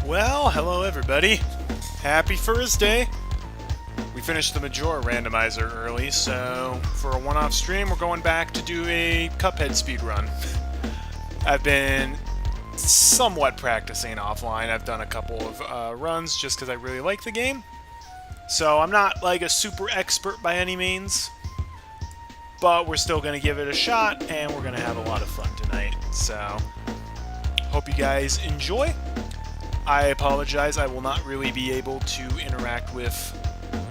Well, hello everybody. Happy Thursday. We finished the Majora randomizer early, so for a one-off stream, we're going back to do a Cuphead speedrun. I've been somewhat practicing offline. I've done a couple of runs just because I really like the game. So I'm not like a super expert by any means, but we're still going to give it a shot, and we're going to have a lot of fun tonight. So, hope you guys enjoy. I apologize, I will not really be able to interact with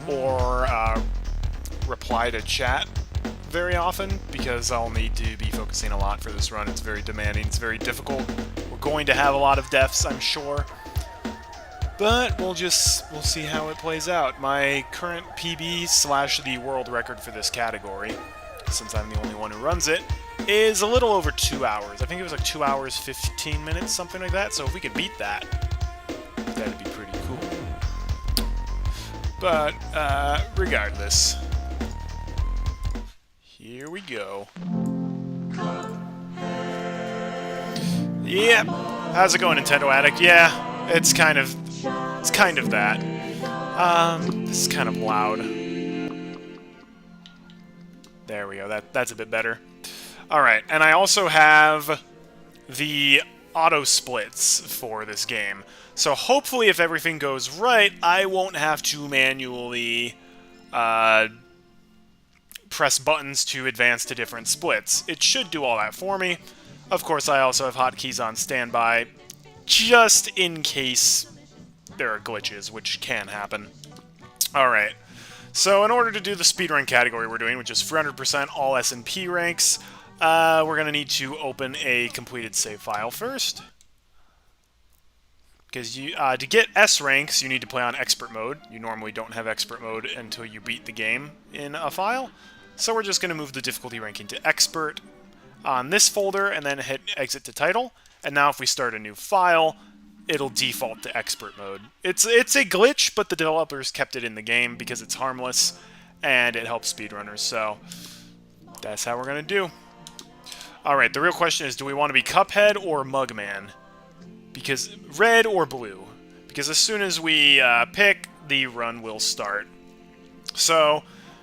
or reply to chat very often, because I'll need to be focusing a lot for this run. It's very demanding, it's very difficult. We're going to have a lot of deaths, I'm sure. But we'll see how it plays out. My current PB / the world record for this category, since I'm the only one who runs it, is a little over 2 hours. I think it was like 2 hours, 15 minutes, something like that. So if we could beat that, that'd be pretty cool. But, regardless, here we go. Yep. How's it going, Nintendo Addict? Yeah, it's kind of that. This is kind of loud. There we go. That's a bit better. Alright, and I also have the auto splits for this game. So hopefully, if everything goes right, I won't have to manually press buttons to advance to different splits. It should do all that for me. Of course, I also have hotkeys on standby, just in case there are glitches, which can happen. Alright, so in order to do the speedrun category we're doing, which is 300% all S&P ranks, we're going to need to open a completed save file first. Because to get S ranks, you need to play on expert mode. You normally don't have expert mode until you beat the game in a file. So we're just going to move the difficulty ranking to expert on this folder, and then hit exit to title. And now if we start a new file, it'll default to expert mode. It's a glitch, but the developers kept it in the game because it's harmless, and it helps speedrunners, so that's how we're going to do. Alright, the real question is, do we want to be Cuphead or Mugman? Because red or blue? Because as soon as we pick, the run will start. So,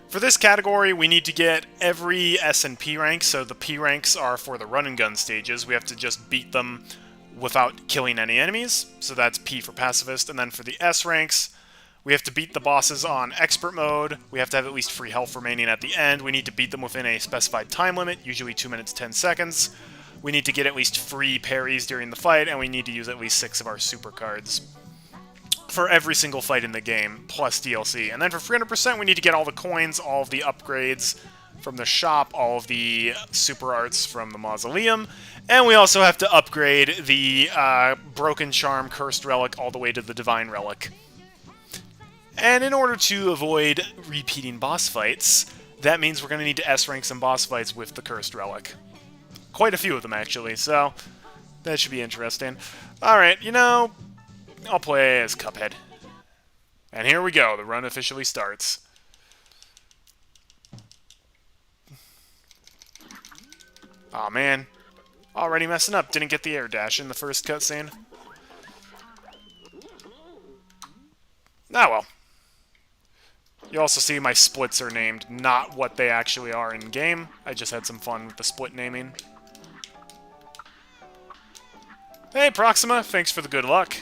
for this category, we need to get every S and P rank, so the P ranks are for the run and gun stages. We have to just beat them without killing any enemies, so that's P for pacifist. And then for the S ranks, we have to beat the bosses on expert mode. We have to have at least free health remaining at the end. We need to beat them within a specified time limit, usually 2 minutes 10 seconds. We need to get at least free parries during the fight, and we need to use at least 6 of our super cards for every single fight in the game, plus DLC. And then for 300%, we need to get all the coins, all of the upgrades from the shop, all of the super arts from the mausoleum, and we also have to upgrade the broken charm cursed relic all the way to the divine relic. And in order to avoid repeating boss fights, that means we're going to need to S-rank some boss fights with the cursed relic. Quite a few of them, actually, so that should be interesting. Alright, you know, I'll play as Cuphead. And here we go, the run officially starts. Aw, man. Already messing up, didn't get the air dash in the first cutscene. Ah, well. You also see my splits are named not what they actually are in-game. I just had some fun with the split naming. Hey, Proxima, thanks for the good luck.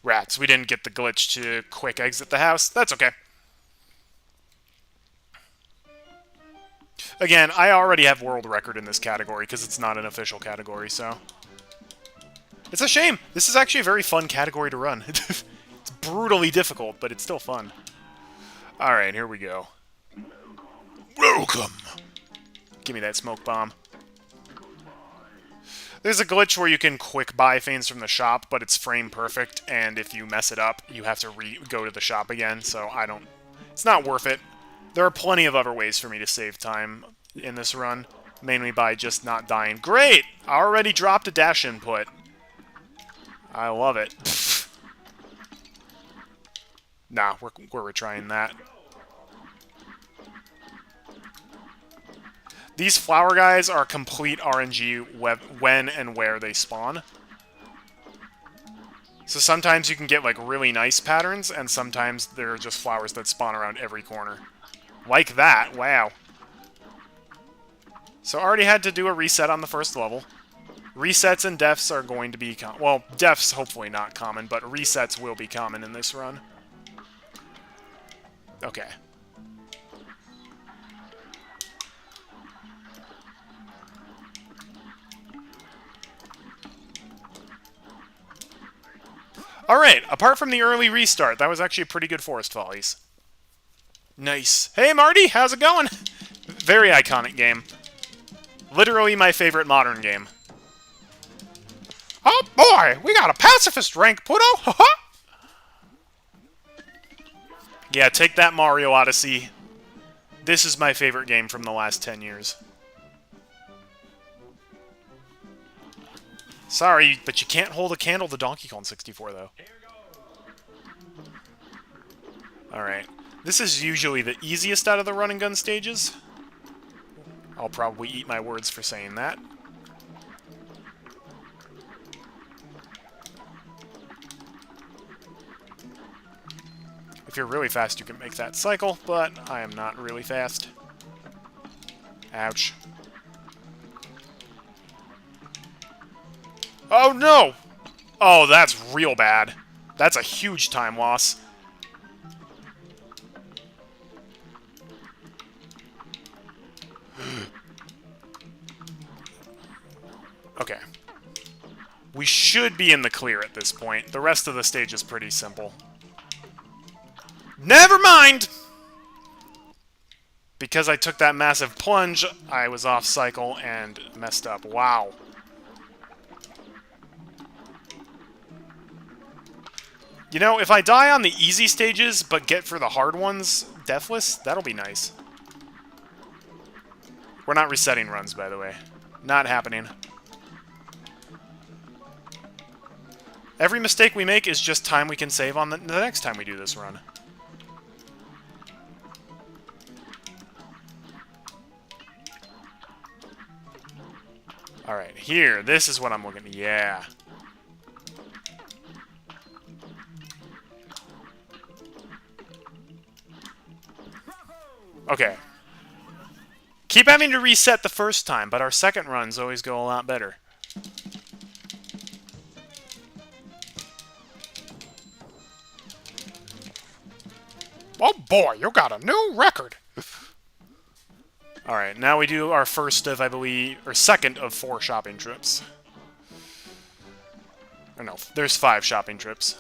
Rats, we didn't get the glitch to quick exit the house. That's okay. Again, I already have world record in this category because it's not an official category, so... It's a shame. This is actually a very fun category to run. It's brutally difficult, but it's still fun. Alright, here we go. Welcome! Give me that smoke bomb. There's a glitch where you can quick buy things from the shop, but it's frame perfect, and if you mess it up, you have to go to the shop again, so it's not worth it. There are plenty of other ways for me to save time in this run, mainly by just not dying. Great! I already dropped a dash input. I love it. Nah, we're retrying that. These flower guys are complete RNG when and where they spawn. So sometimes you can get, like, really nice patterns, and sometimes they're just flowers that spawn around every corner. Like that, wow. So I already had to do a reset on the first level. Resets and deaths are going to be well, deaths hopefully not common, but resets will be common in this run. Okay. Alright, apart from the early restart, that was actually a pretty good Forest Follies. Nice. Hey Marty, how's it going? Very iconic game. Literally my favorite modern game. Oh boy, we got a pacifist rank, Puto! Haha! Yeah, take that, Mario Odyssey. This is my favorite game from the last 10 years. Sorry, but you can't hold a candle to Donkey Kong 64, though. Alright. This is usually the easiest out of the run and gun stages. I'll probably eat my words for saying that. If you're really fast, you can make that cycle, but I am not really fast. Ouch. Oh no! Oh, that's real bad. That's a huge time loss. Okay. We should be in the clear at this point. The rest of the stage is pretty simple. Never mind! Because I took that massive plunge, I was off cycle and messed up. Wow. You know, if I die on the easy stages, but get for the hard ones, deathless, that'll be nice. We're not resetting runs, by the way. Not happening. Every mistake we make is just time we can save on the next time we do this run. Alright, here. This is what I'm looking at. Yeah. Okay. Keep having to reset the first time, but our second runs always go a lot better. Oh boy, you got a new record! Alright, now we do our first of, I believe, or second of 4 shopping trips. Or no, there's 5 shopping trips.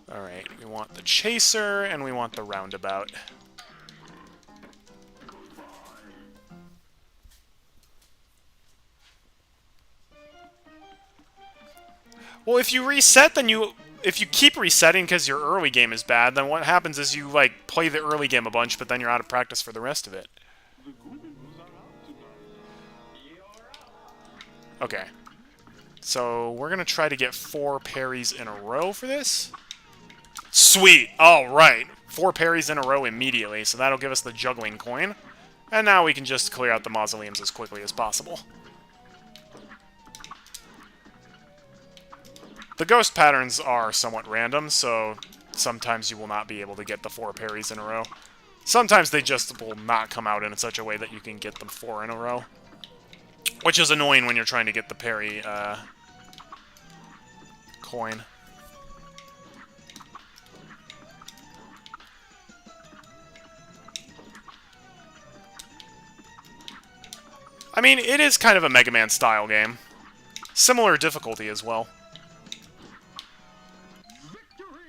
Alright, we want the chaser, and we want the roundabout. Well, if you reset, then if you keep resetting because your early game is bad, then what happens is you, like, play the early game a bunch, but then you're out of practice for the rest of it. Okay. So, we're gonna try to get 4 parries in a row for this. Sweet! Alright. 4 parries in a row immediately, so that'll give us the juggling coin. And now we can just clear out the mausoleums as quickly as possible. The ghost patterns are somewhat random, so sometimes you will not be able to get the 4 parries in a row. Sometimes they just will not come out in such a way that you can get them 4 in a row. Which is annoying when you're trying to get the parry, coin. I mean, it is kind of a Mega Man style game. Similar difficulty as well.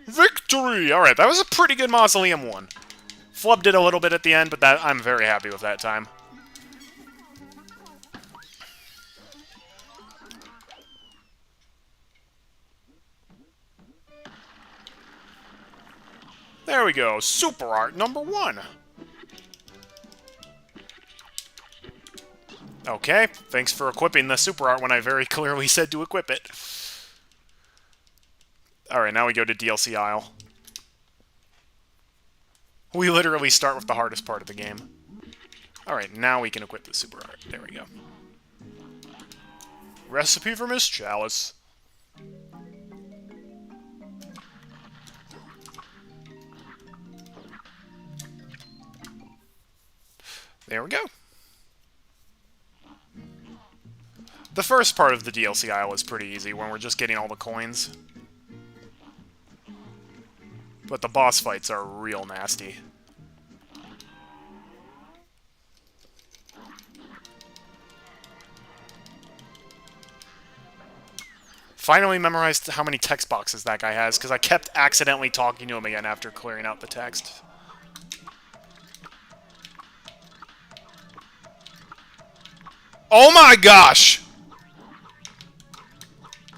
Victory! Alright, that was a pretty good Mausoleum one. Flubbed it a little bit at the end, but that I'm very happy with that time. There we go. Super Art number 1. Okay, thanks for equipping the Super Art when I very clearly said to equip it. Alright, now we go to DLC Isle. We literally start with the hardest part of the game. Alright, now we can equip the Super Art. There we go. Recipe for Miss Chalice. There we go. The first part of the DLC aisle is pretty easy, when we're just getting all the coins. But the boss fights are real nasty. Finally memorized how many text boxes that guy has, because I kept accidentally talking to him again after clearing out the text. Oh my gosh!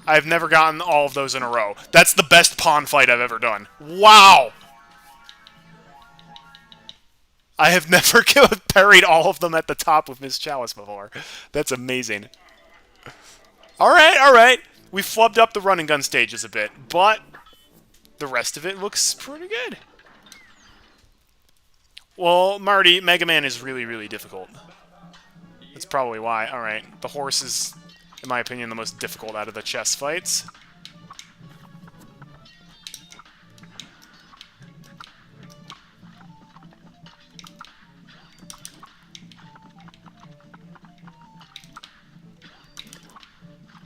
I've never gotten all of those in a row. That's the best pawn fight I've ever done. Wow! I have never parried all of them at the top with Miss Chalice before. That's amazing. Alright, alright. We flubbed up the run and gun stages a bit, but the rest of it looks pretty good. Well, Marty, Mega Man is really, really difficult. That's probably why. Alright, the horse is, in my opinion, the most difficult out of the chess fights.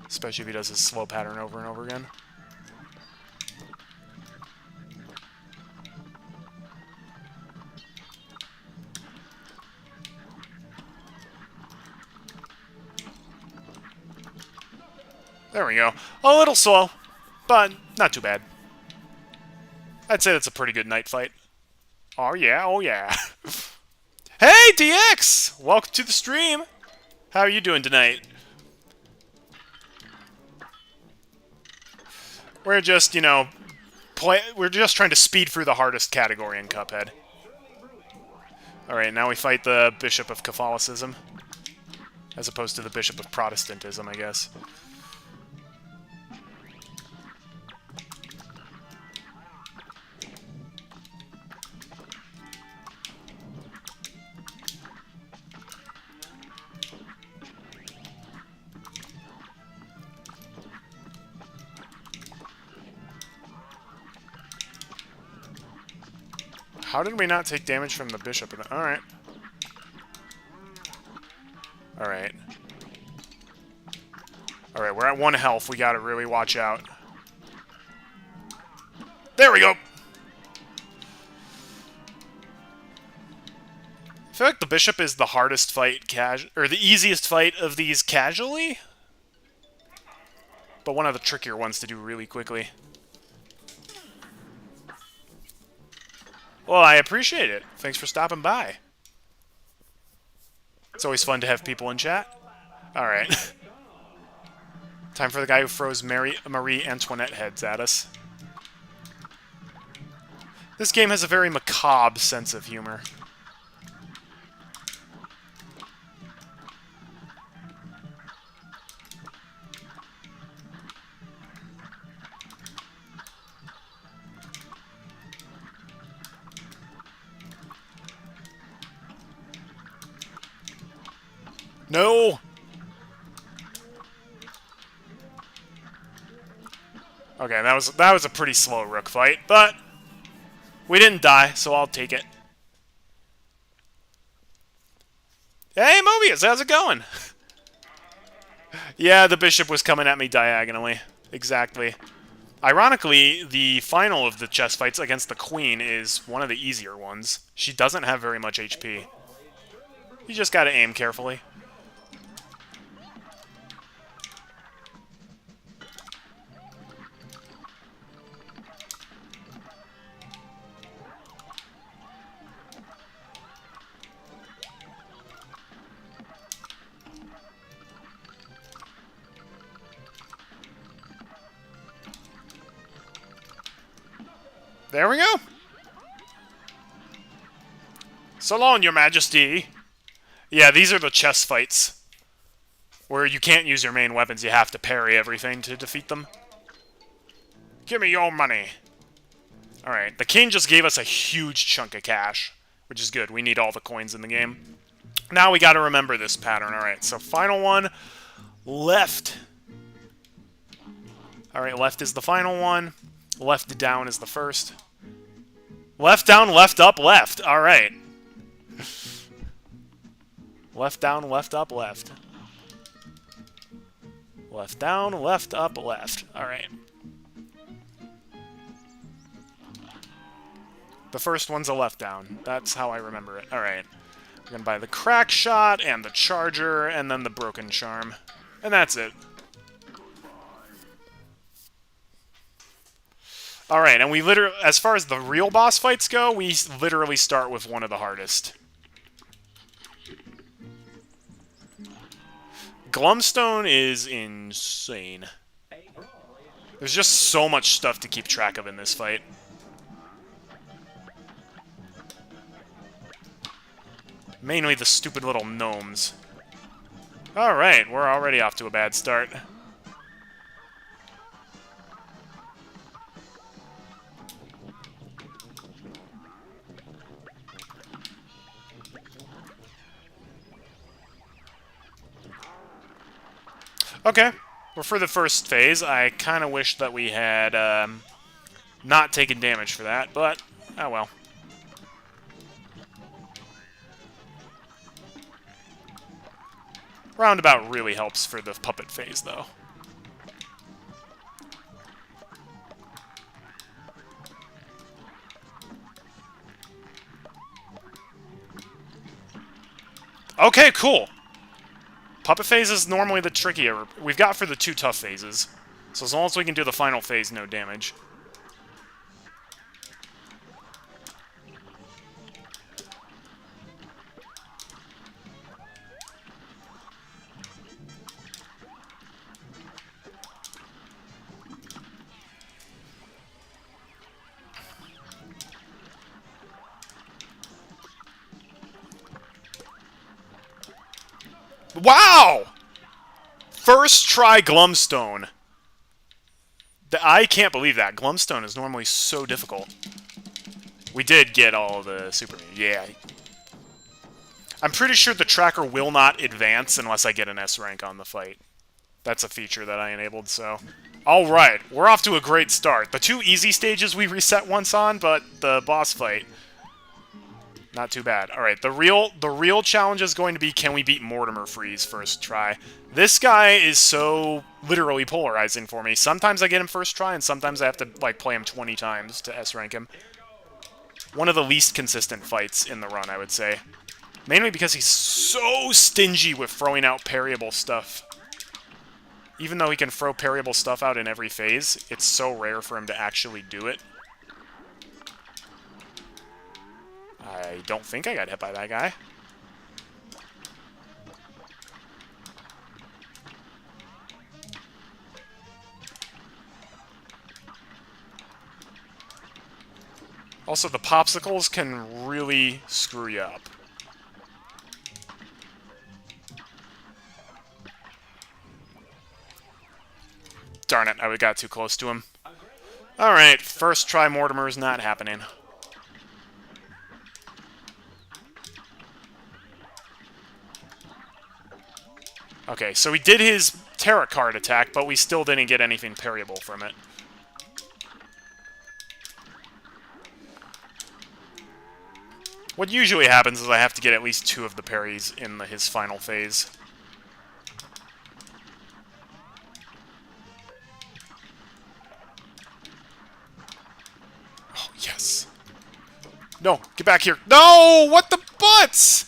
Especially if he does his slow pattern over and over again. There we go. A little slow, but not too bad. I'd say that's a pretty good night fight. Oh yeah, oh yeah. Hey, DX! Welcome to the stream! How are you doing tonight? We're just, you know, we're just trying to speed through the hardest category in Cuphead. Alright, now we fight the Bishop of Catholicism. As opposed to the Bishop of Protestantism, I guess. How did we not take damage from the Bishop? Alright. Alright. Alright, we're at 1 health. We gotta really watch out. There we go! I feel like the Bishop is the hardest fight or the easiest fight of these casually. But one of the trickier ones to do really quickly. Well, I appreciate it. Thanks for stopping by. It's always fun to have people in chat. Alright. Time for the guy who throws Marie Antoinette heads at us. This game has a very macabre sense of humor. No! Okay, that was a pretty slow rook fight, but we didn't die, so I'll take it. Hey, Mobius, how's it going? Yeah, the Bishop was coming at me diagonally. Exactly. Ironically, the final of the chess fights against the Queen is one of the easier ones. She doesn't have very much HP. You just gotta aim carefully. There we go. So long, your majesty. Yeah, these are the chess fights. Where you can't use your main weapons, you have to parry everything to defeat them. Give me your money. Alright, the king just gave us a huge chunk of cash. Which is good, we need all the coins in the game. Now we gotta remember this pattern. Alright, so final one. Left Alright, left is the final one. Left down is the first. Left down, left up, left. Alright. Left down, left up, left. Left down, left up, left. Alright. The first one's a left down. That's how I remember it. Alright. We're gonna buy the crack shot, and the charger, and then the broken charm. And that's it. Alright, and we literally, as far as the real boss fights go, we literally start with one of the hardest. Glumstone is insane. There's just so much stuff to keep track of in this fight. Mainly the stupid little gnomes. Alright, we're already off to a bad start. Okay, we're for the first phase. I kind of wish that we had not taken damage for that, but oh well. Roundabout really helps for the puppet phase, though. Okay, cool. Puppet phase is normally the trickier. We've got for the two tough phases. So as long as we can do the final phase, no damage. Wow! First try Glumstone. I can't believe that. Glumstone is normally so difficult. We did get all the super... Yeah. I'm pretty sure the tracker will not advance unless I get an S rank on the fight. That's a feature that I enabled, so... Alright, we're off to a great start. The two easy stages we reset once on, but the boss fight... Not too bad. Alright, the real challenge is going to be, can we beat Mortimer Freeze first try? This guy is so literally polarizing for me. Sometimes I get him first try, and sometimes I have to like play him 20 times to S-rank him. One of the least consistent fights in the run, I would say. Mainly because he's so stingy with throwing out parryable stuff. Even though he can throw parryable stuff out in every phase, it's so rare for him to actually do it. I don't think I got hit by that guy. Also, the popsicles can really screw you up. Darn it, I got too close to him. Alright, first try Mortimer's not happening. Okay, so we did his tarot card attack, but we still didn't get anything parryable from it. What usually happens is I have to get at least 2 of the parries in his final phase. Oh, yes. No, get back here. No! What the butts?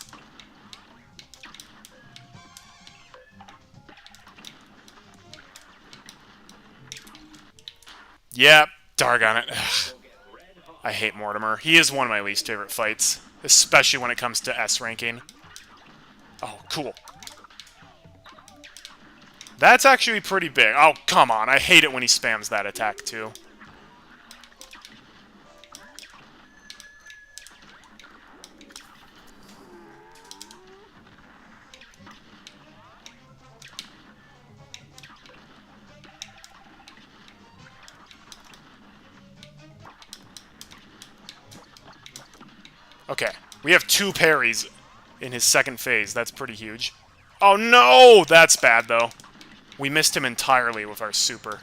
Yep, darn it. Ugh. I hate Mortimer. He is one of my least favorite fights, especially when it comes to S ranking. Oh, cool. That's actually pretty big. Oh, come on. I hate it when he spams that attack, too. Okay, we have 2 parries in his second phase. That's pretty huge. Oh no! That's bad, though. We missed him entirely with our super.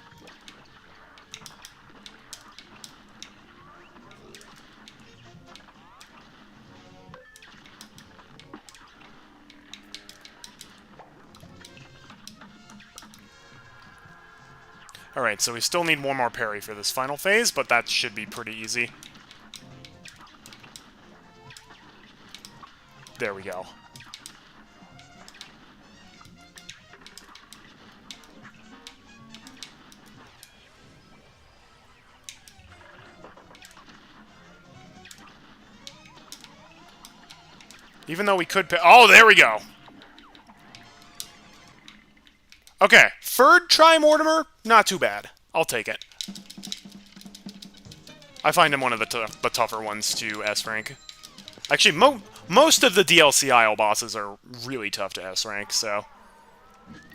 Alright, so we still need one more parry for this final phase, but that should be pretty easy. There we go. Even though we could... Oh, there we go! Okay, third try Mortimer, not too bad. I'll take it. I find him one of the tougher ones to S-rank. Actually, most of the DLC Isle bosses are really tough to S-rank, so...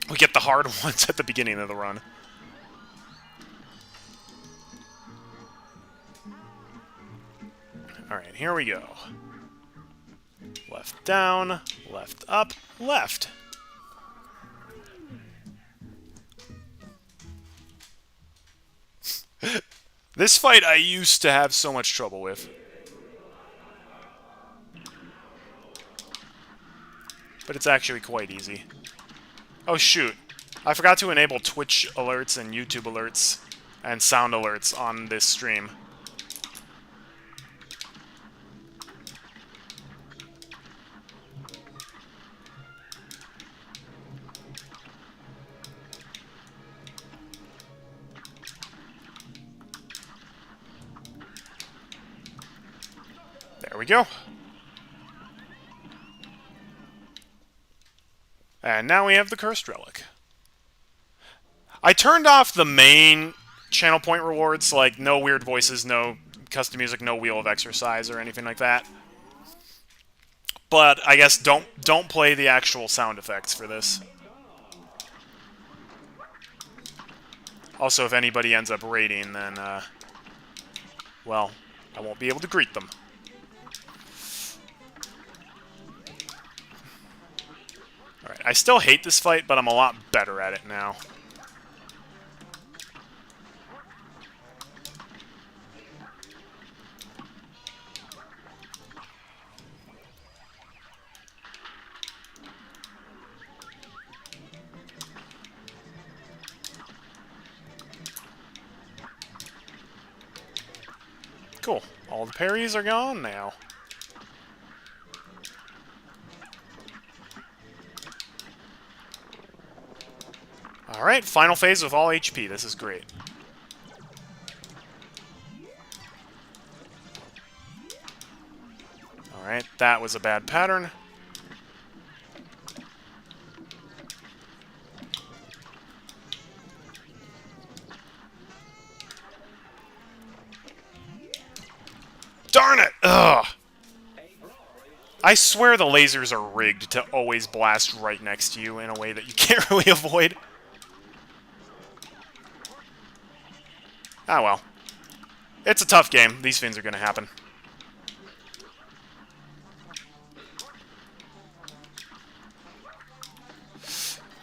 we get the hard ones at the beginning of the run. Alright, here we go. Left down, left up, left. This fight I used to have so much trouble with. But it's actually quite easy. Oh shoot. I forgot to enable Twitch alerts and YouTube alerts and sound alerts on this stream. There we go. And now we have the Cursed Relic. I turned off the main channel point rewards, like no weird voices, no custom music, no Wheel of Exercise or anything like that. But I guess don't play the actual sound effects for this. Also, if anybody ends up raiding, then, well, I won't be able to greet them. Alright, I still hate this fight, but I'm a lot better at it now. Cool. All the parries are gone now. Alright, final phase with all HP. This is great. Alright, that was a bad pattern. Darn it! Ugh! I swear the lasers are rigged to always blast right next to you in a way that you can't really avoid. Ah, well. It's a tough game. These things are going to happen.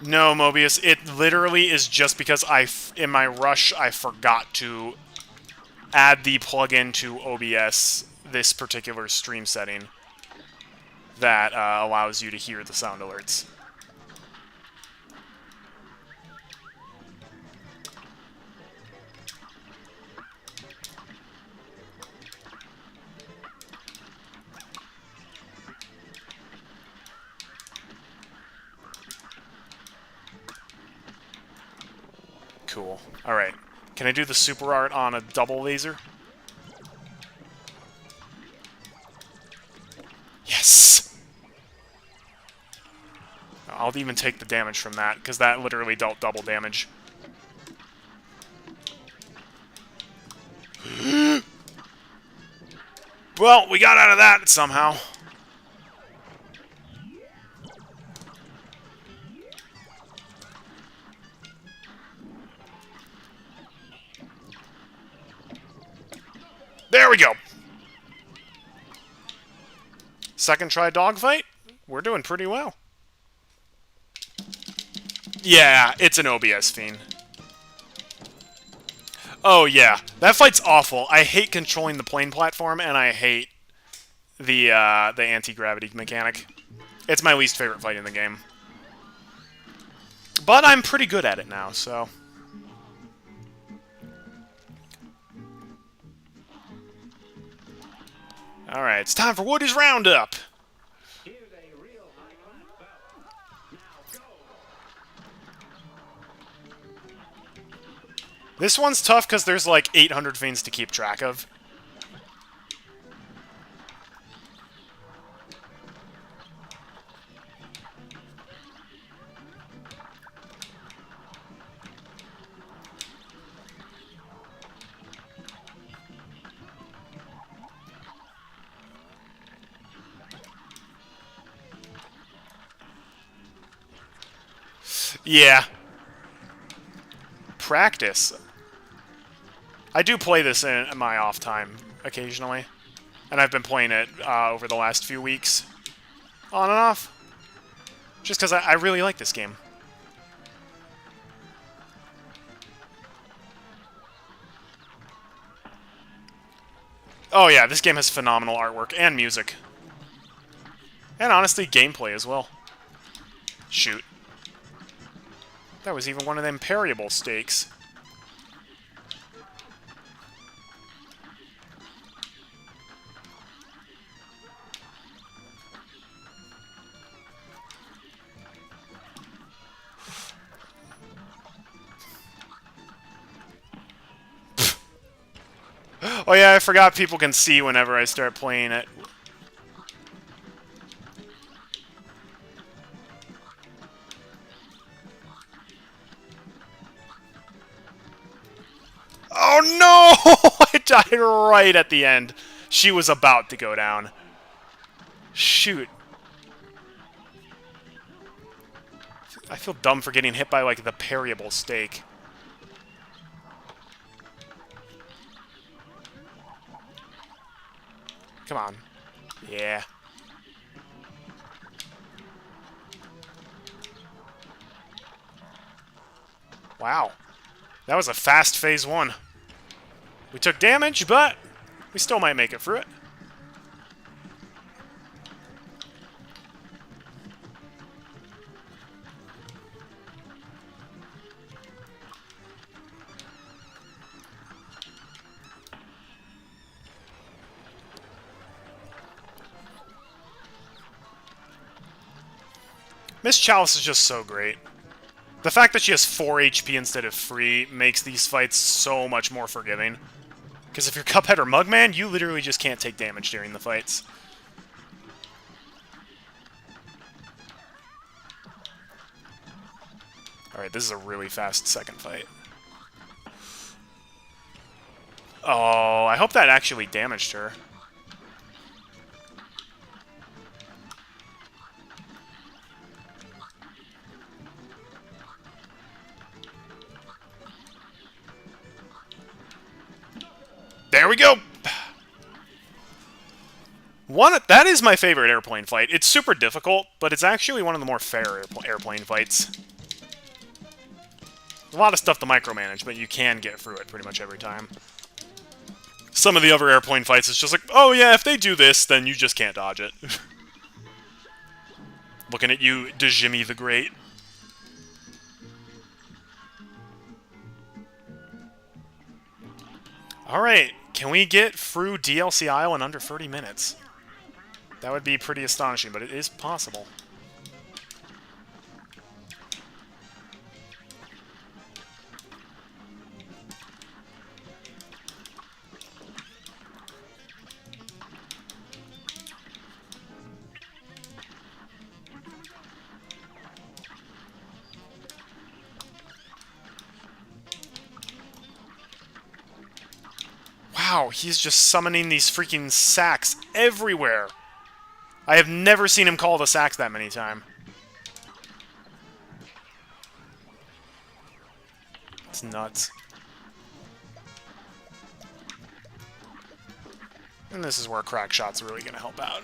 No, Mobius, it literally is just because in my rush, I forgot to add the plugin to OBS, this particular stream setting, that allows you to hear the sound alerts. Cool. Alright. Can I do the super art on a double laser? Yes! I'll even take the damage from that, because that literally dealt double damage. Well, we got out of that somehow. There we go! Second try dogfight? We're doing pretty well. Yeah, it's an OBS fiend. Oh, yeah. That fight's awful. I hate controlling the plane platform, and I hate the anti-gravity mechanic. It's my least favorite fight in the game. But I'm pretty good at it now, so... Alright, it's time for Woody's Roundup! This one's tough because there's like 800 things to keep track of. Yeah. Practice. I do play this in my off time, occasionally. And I've been playing it over the last few weeks. On and off. Just because I really like this game. Oh yeah, this game has phenomenal artwork and music. And honestly, gameplay as well. Shoot. That was even one of them parryable stakes. Oh yeah, I forgot people can see whenever I start playing it. Oh no! I died right at the end. She was about to go down. Shoot. I feel dumb for getting hit by, like, the parryable stake. Come on. Yeah. Wow. That was a fast phase 1. We took damage, but we still might make it through it. Miss Chalice is just so great. The fact that she has 4 HP instead of 3 makes these fights so much more forgiving. Because if you're Cuphead or Mugman, you literally just can't take damage during the fights. Alright, this is a really fast second fight. Oh, I hope that actually damaged her. There we go! That is my favorite airplane fight. It's super difficult, but it's actually one of the more fair airplane fights. A lot of stuff to micromanage, but you can get through it pretty much every time. Some of the other airplane fights, it's just like, oh yeah, if they do this, then you just can't dodge it. Looking at you, Dejimmy the Great. Alright, can we get through DLC Isle in under 30 minutes? That would be pretty astonishing, but it is possible. Wow, he's just summoning these freaking sacks everywhere. I have never seen him call the sacks that many times. It's nuts. And this is where crack shot's really going to help out.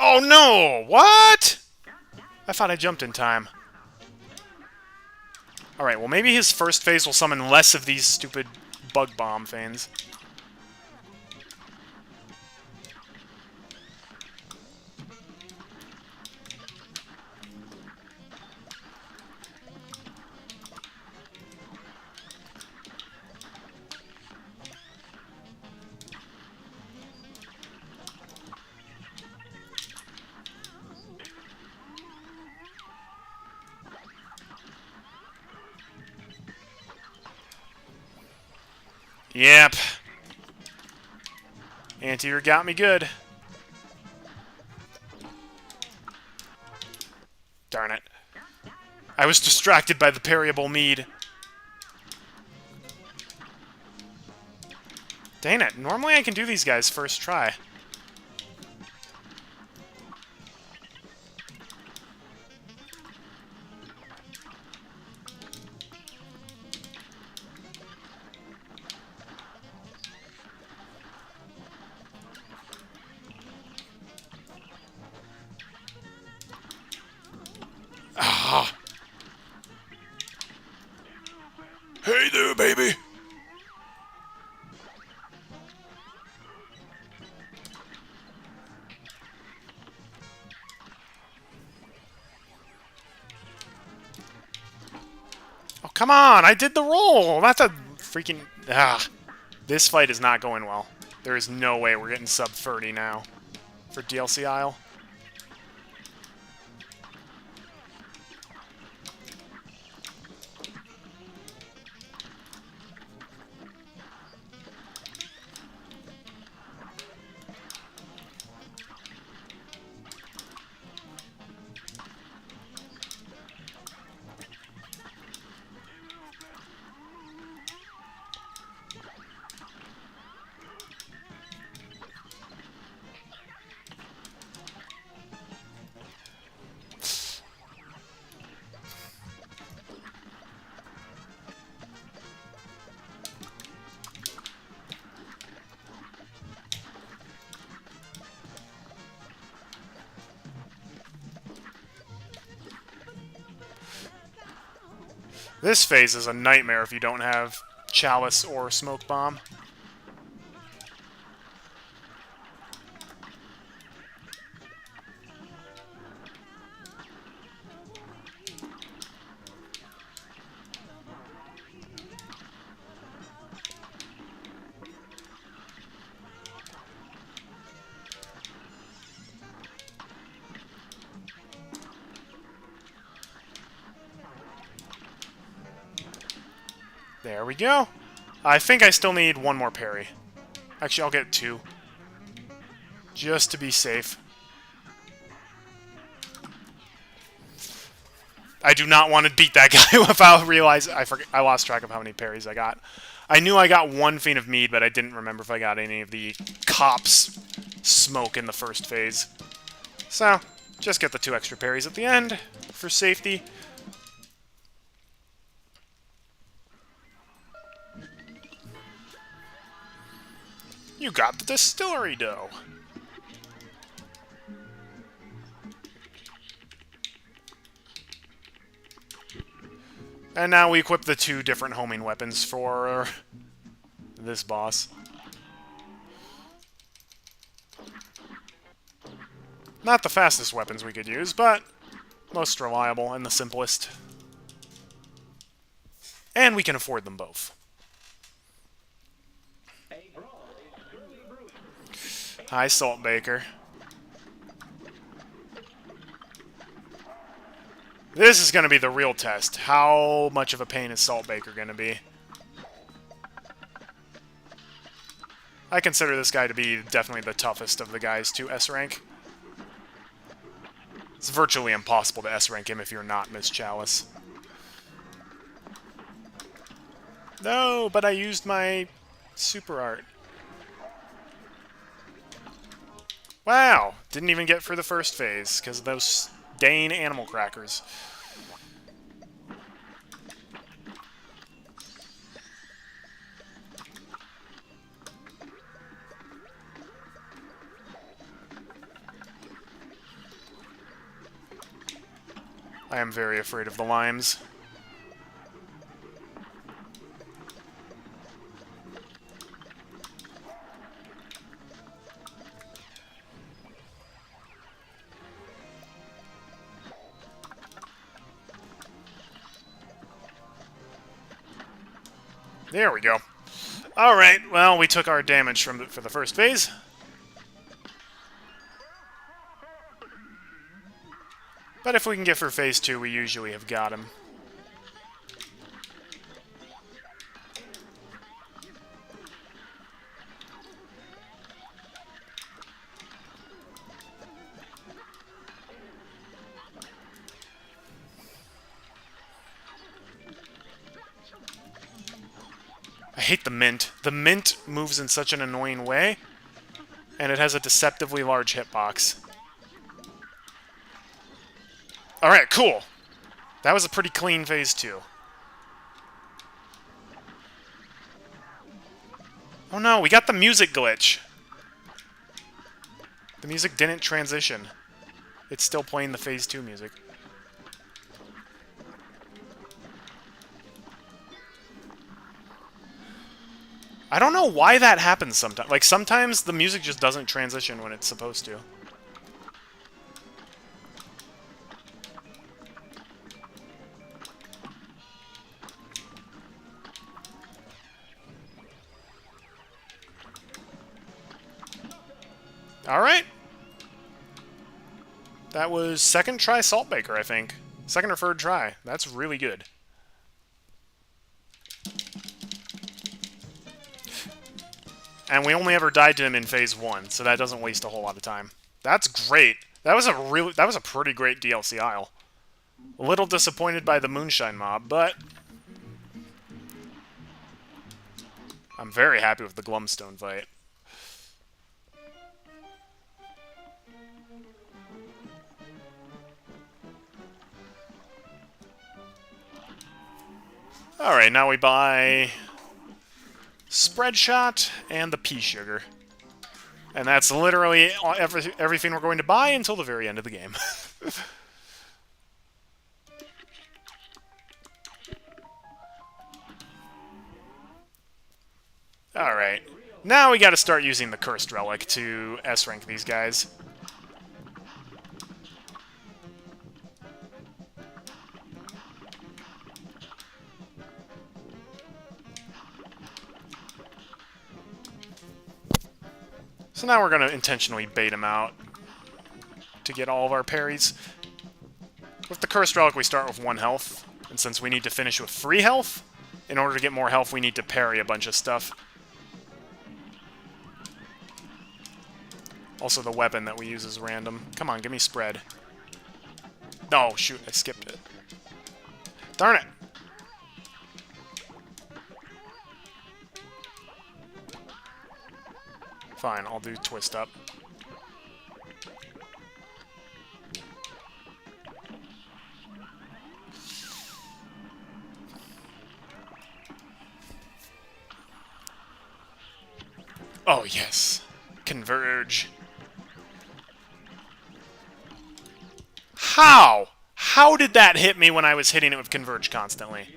Oh no! What? I thought I jumped in time. Alright, well maybe his first phase will summon less of these stupid bug bomb things. Yep. Anteater got me good. Darn it. I was distracted by the parryable mead. Dang it. Normally I can do these guys first try. Ah. Hey there, baby. Oh, come on! I did the roll! That's a freaking... Ah. This fight is not going well. There is no way we're getting sub 30 now for DLC Isle. This phase is a nightmare if you don't have Chalice or Smoke Bomb. There we go. I think I still need one more parry. Actually, I'll get two. Just to be safe. I do not want to beat that guy without realizing... I lost track of how many parries I got. I knew I got one Fiend of Mead, but I didn't remember if I got any of the Cops smoke in the first phase. So, just get the 2 extra parries at the end for safety. You got the distillery dough. And now we equip the 2 different homing weapons for this boss. Not the fastest weapons we could use, but most reliable and the simplest. And we can afford them both. Hi, Saltbaker. This is going to be the real test. How much of a pain is Saltbaker going to be? I consider this guy to be definitely the toughest of the guys to S-rank. It's virtually impossible to S-rank him if you're not Miss Chalice. No, but I used my super art. Wow! Didn't even get for the first phase, because of those dang animal crackers. I am very afraid of the limes. There we go. Alright, well, we took our damage for the first phase. But if we can get for phase 2, we usually have got him. I hate the mint. The mint moves in such an annoying way, and it has a deceptively large hitbox. Alright, cool. That was a pretty clean phase 2. Oh no, we got the music glitch. The music didn't transition. It's still playing the phase 2 music. I don't know why that happens sometimes. Like, sometimes the music just doesn't transition when it's supposed to. Alright. That was second try Saltbaker, I think. Second or third try. That's really good. And we only ever died to him in phase 1, so that doesn't waste a whole lot of time. That's great. That was a pretty great DLC aisle. A little disappointed by the Moonshine mob, but I'm very happy with the Glumstone fight. Alright, now we buy Spread Shot and the Pea Sugar. And that's literally everything we're going to buy until the very end of the game. Alright. Now we gotta start using the Cursed Relic to S-rank these guys. So now we're going to intentionally bait him out to get all of our parries. With the Cursed Relic, we start with 1 health. And since we need to finish with 3 health, in order to get more health, we need to parry a bunch of stuff. Also, the weapon that we use is random. Come on, give me spread. No, shoot, I skipped it. Darn it! Fine, I'll do twist up. Oh, yes. Converge. How? How did that hit me when I was hitting it with Converge constantly?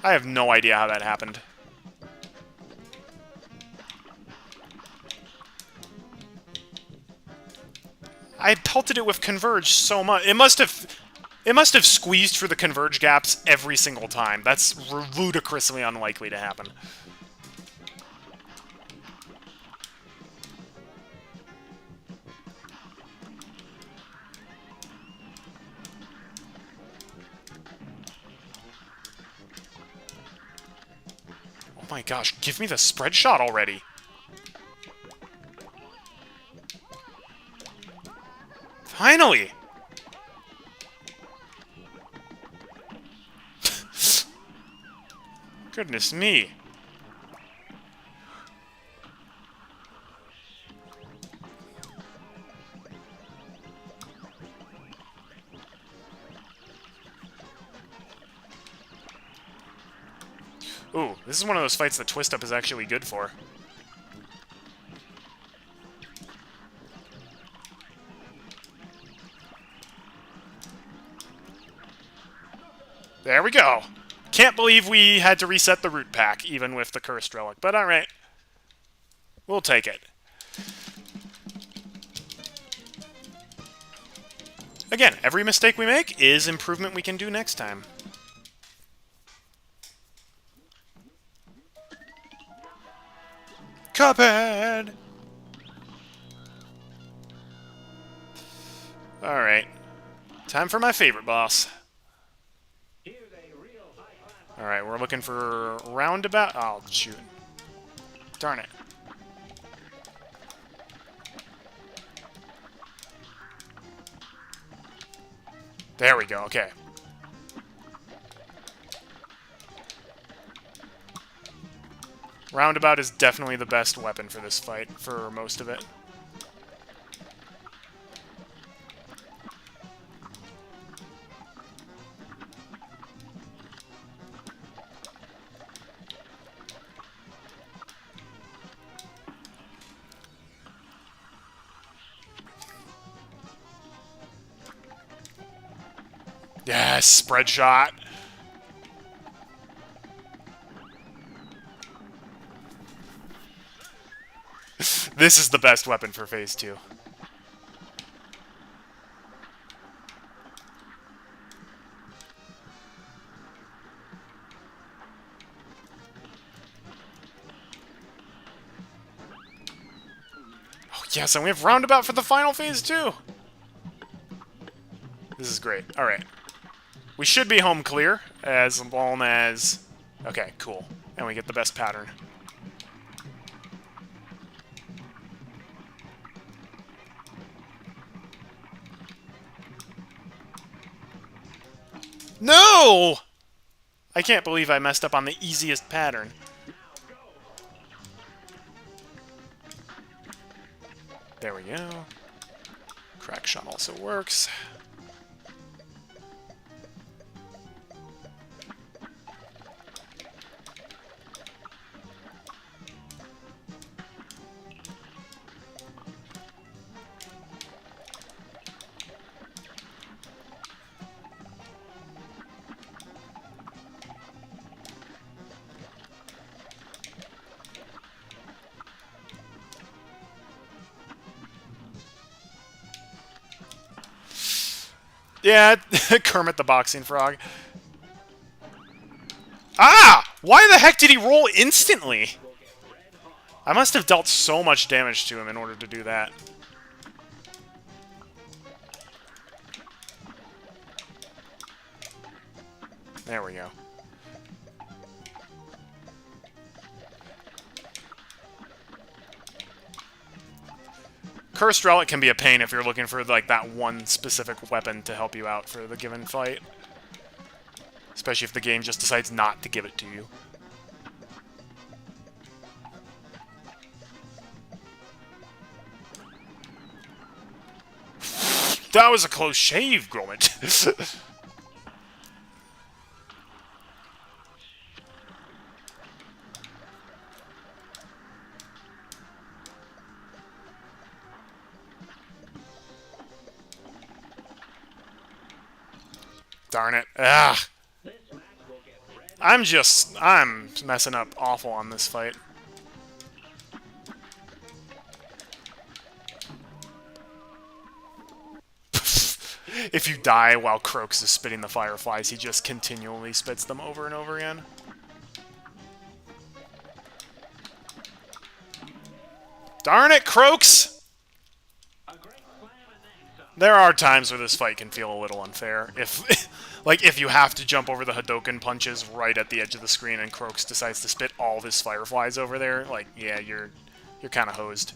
I have no idea how that happened. I pelted it with Converge so much. It must have squeezed through the Converge gaps every single time. That's ludicrously unlikely to happen. Oh my gosh, give me the spread shot already. Finally! Goodness me. Ooh, this is one of those fights that Twist Up is actually good for. There we go. Can't believe we had to reset the root pack, even with the Cursed Relic. But alright. We'll take it. Again, every mistake we make is improvement we can do next time. Cuphead! Alright. Time for my favorite boss. Alright, we're looking for roundabout. Oh, shoot. Darn it. There we go, okay. Roundabout is definitely the best weapon for this fight, for most of it. Yes, spread shot. This is the best weapon for phase 2. Oh yes, and we have roundabout for the final phase 2. This is great. Alright. We should be home clear, as long as... Okay, cool. And we get the best pattern. No! I can't believe I messed up on the easiest pattern. There we go. Crack shot also works. Yeah, Kermit the boxing frog. Ah! Why the heck did he roll instantly? I must have dealt so much damage to him in order to do that. There we go. Cursed Relic can be a pain if you're looking for, like, that one specific weapon to help you out for the given fight. Especially if the game just decides not to give it to you. That was a close shave, Gromit. Darn it. Ugh. I'm messing up awful on this fight. If you die while Croaks is spitting the fireflies, he just continually spits them over and over again. Darn it, Croaks! There are times where this fight can feel a little unfair. If, like, if you have to jump over the Hadoken punches right at the edge of the screen and Croaks decides to spit all of his fireflies over there, like, yeah, you're kind of hosed.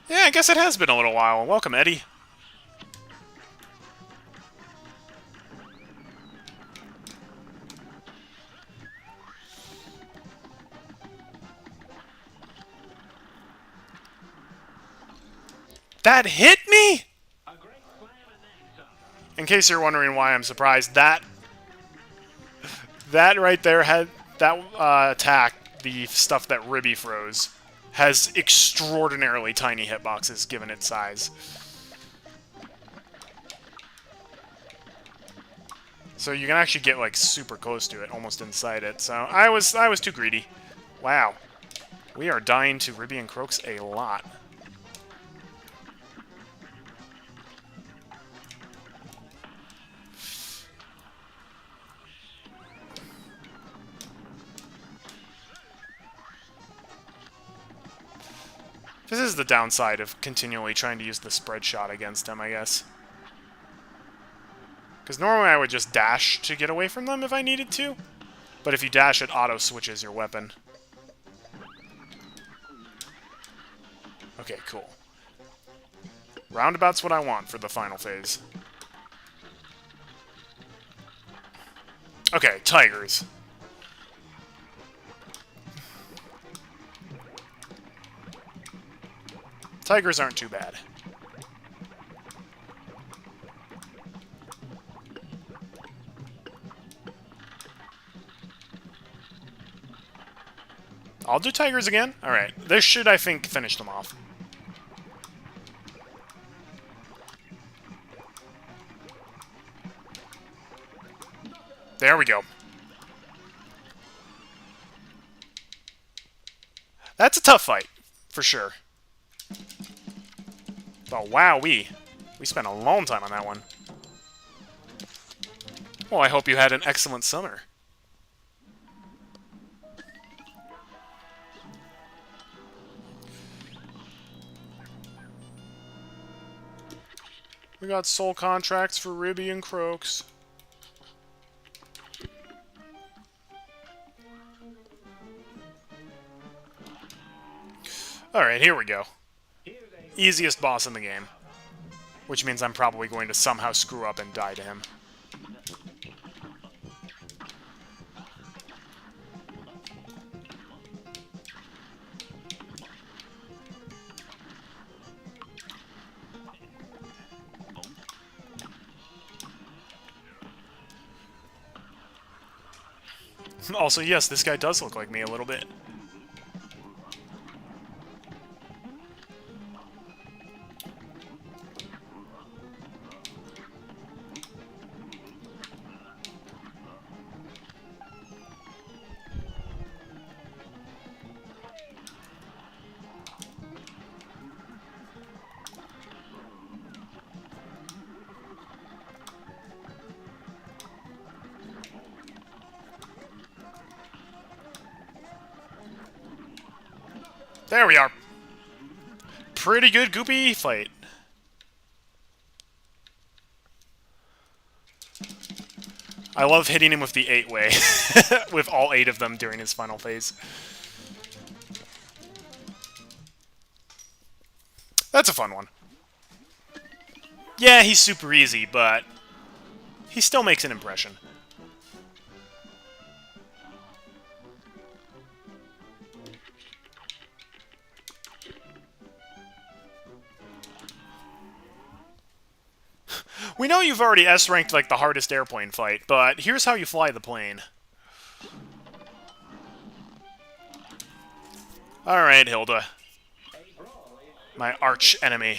Yeah, I guess it has been a little while. Welcome, Eddie. That hit me? In case you're wondering why I'm surprised, that right there had that attack the stuff that Ribby throws has extraordinarily tiny hitboxes given its size. So you can actually get, like, super close to it, almost inside it. So I was too greedy. Wow. We are dying to Ribby and Croaks a lot. This is the downside of continually trying to use the spread shot against him, I guess. Because normally I would just dash to get away from them if I needed to. But if you dash, it auto-switches your weapon. Okay, cool. Roundabout's what I want for the final phase. Okay, tigers. Tigers aren't too bad. I'll do tigers again. Alright, this should, I think, finish them off. There we go. That's a tough fight, for sure. Oh, wowee. We spent a long time on that one. Well, I hope you had an excellent summer. We got soul contracts for Ribby and Croaks. Alright, here we go. Easiest boss in the game. Which means I'm probably going to somehow screw up and die to him. Also, yes, this guy does look like me a little bit. There we are. Pretty good goopy fight. I love hitting him with the 8-way. With all 8 of them during his final phase. That's a fun one. Yeah, he's super easy, but he still makes an impression. We know you've already S-ranked, like, the hardest airplane fight, but here's how you fly the plane. Alright, Hilda. My arch enemy.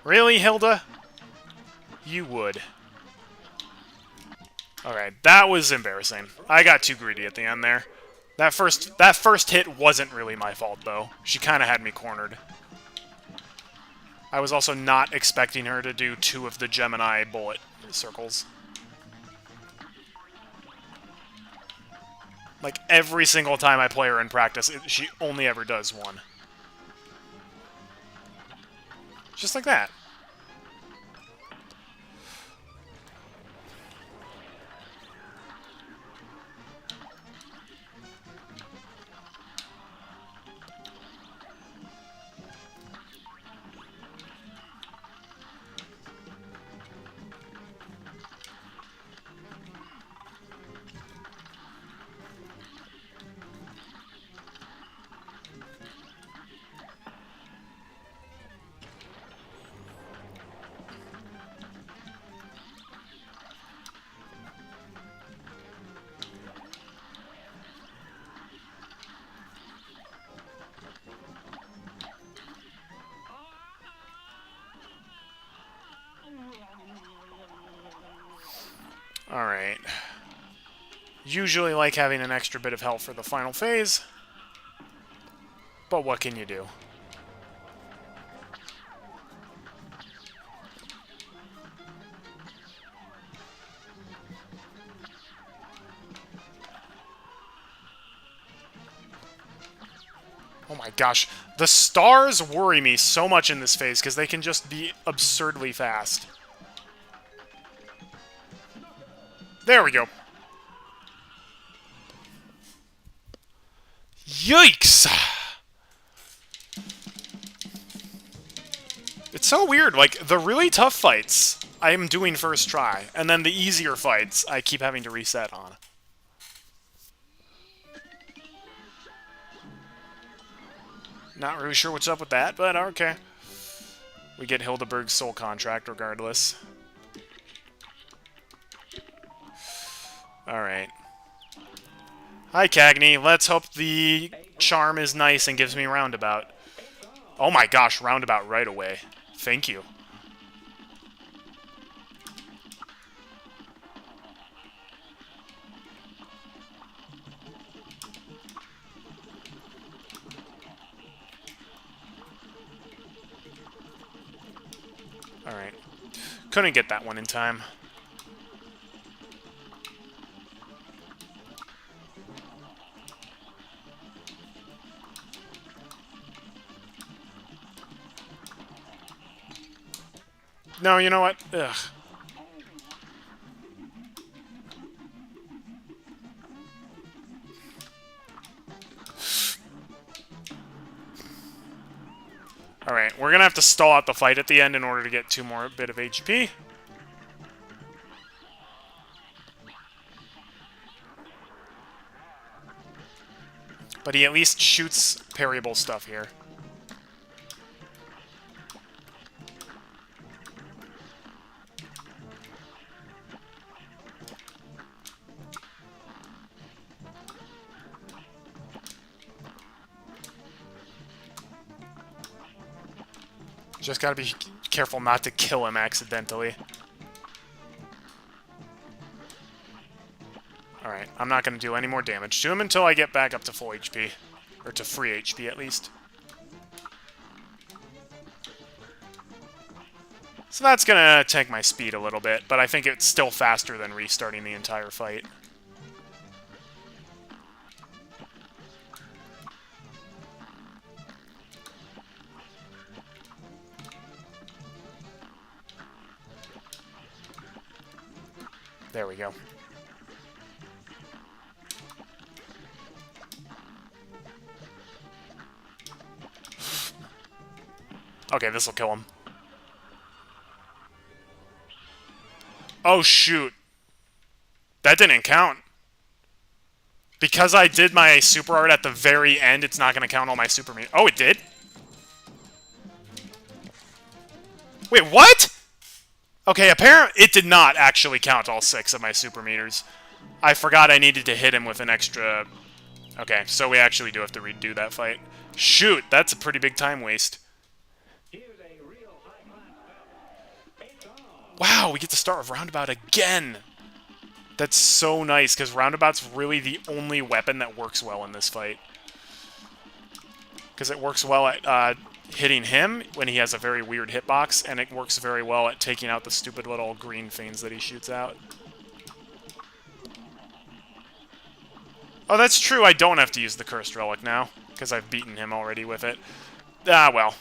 Really, Hilda? You would. Alright, that was embarrassing. I got too greedy at the end there. That first hit wasn't really my fault, though. She kind of had me cornered. I was also not expecting her to do 2 of the Gemini bullet circles. Like, every single time I play her in practice, she only ever does 1. Just like that. Alright. Usually like having an extra bit of health for the final phase, but what can you do? Oh my gosh. The stars worry me so much in this phase because they can just be absurdly fast. There we go. Yikes! It's so weird. Like, the really tough fights, I am doing first try. And then the easier fights, I keep having to reset on. Not really sure what's up with that, but okay. We get Hildeberg's soul contract regardless. Alright. Hi, Cagney. Let's hope the charm is nice and gives me roundabout. Oh my gosh, roundabout right away. Thank you. Alright. Couldn't get that one in time. No, you know what? Ugh. Alright, we're gonna have to stall out the fight at the end in order to get 2 more bit of HP. But he at least shoots parryable stuff here. Just gotta be careful not to kill him accidentally. Alright, I'm not gonna do any more damage to him until I get back up to full HP. Or to free HP, at least. So that's gonna tank my speed a little bit, but I think it's still faster than restarting the entire fight. There we go. Okay, this'll kill him. Oh, shoot. That didn't count. Because I did my super art at the very end, it's not going to count all my super meters. Oh, it did? Wait, what? Okay, apparently it did not actually count all 6 of my super meters. I forgot I needed to hit him with an extra... Okay, so we actually do have to redo that fight. Shoot, that's a pretty big time waste. Wow, we get to start with Roundabout again! That's so nice, because Roundabout's really the only weapon that works well in this fight. Because it works well at hitting him when he has a very weird hitbox, and it works very well at taking out the stupid little green fiends that he shoots out. Oh, that's true, I don't have to use the Cursed Relic now, because I've beaten him already with it. Ah, well.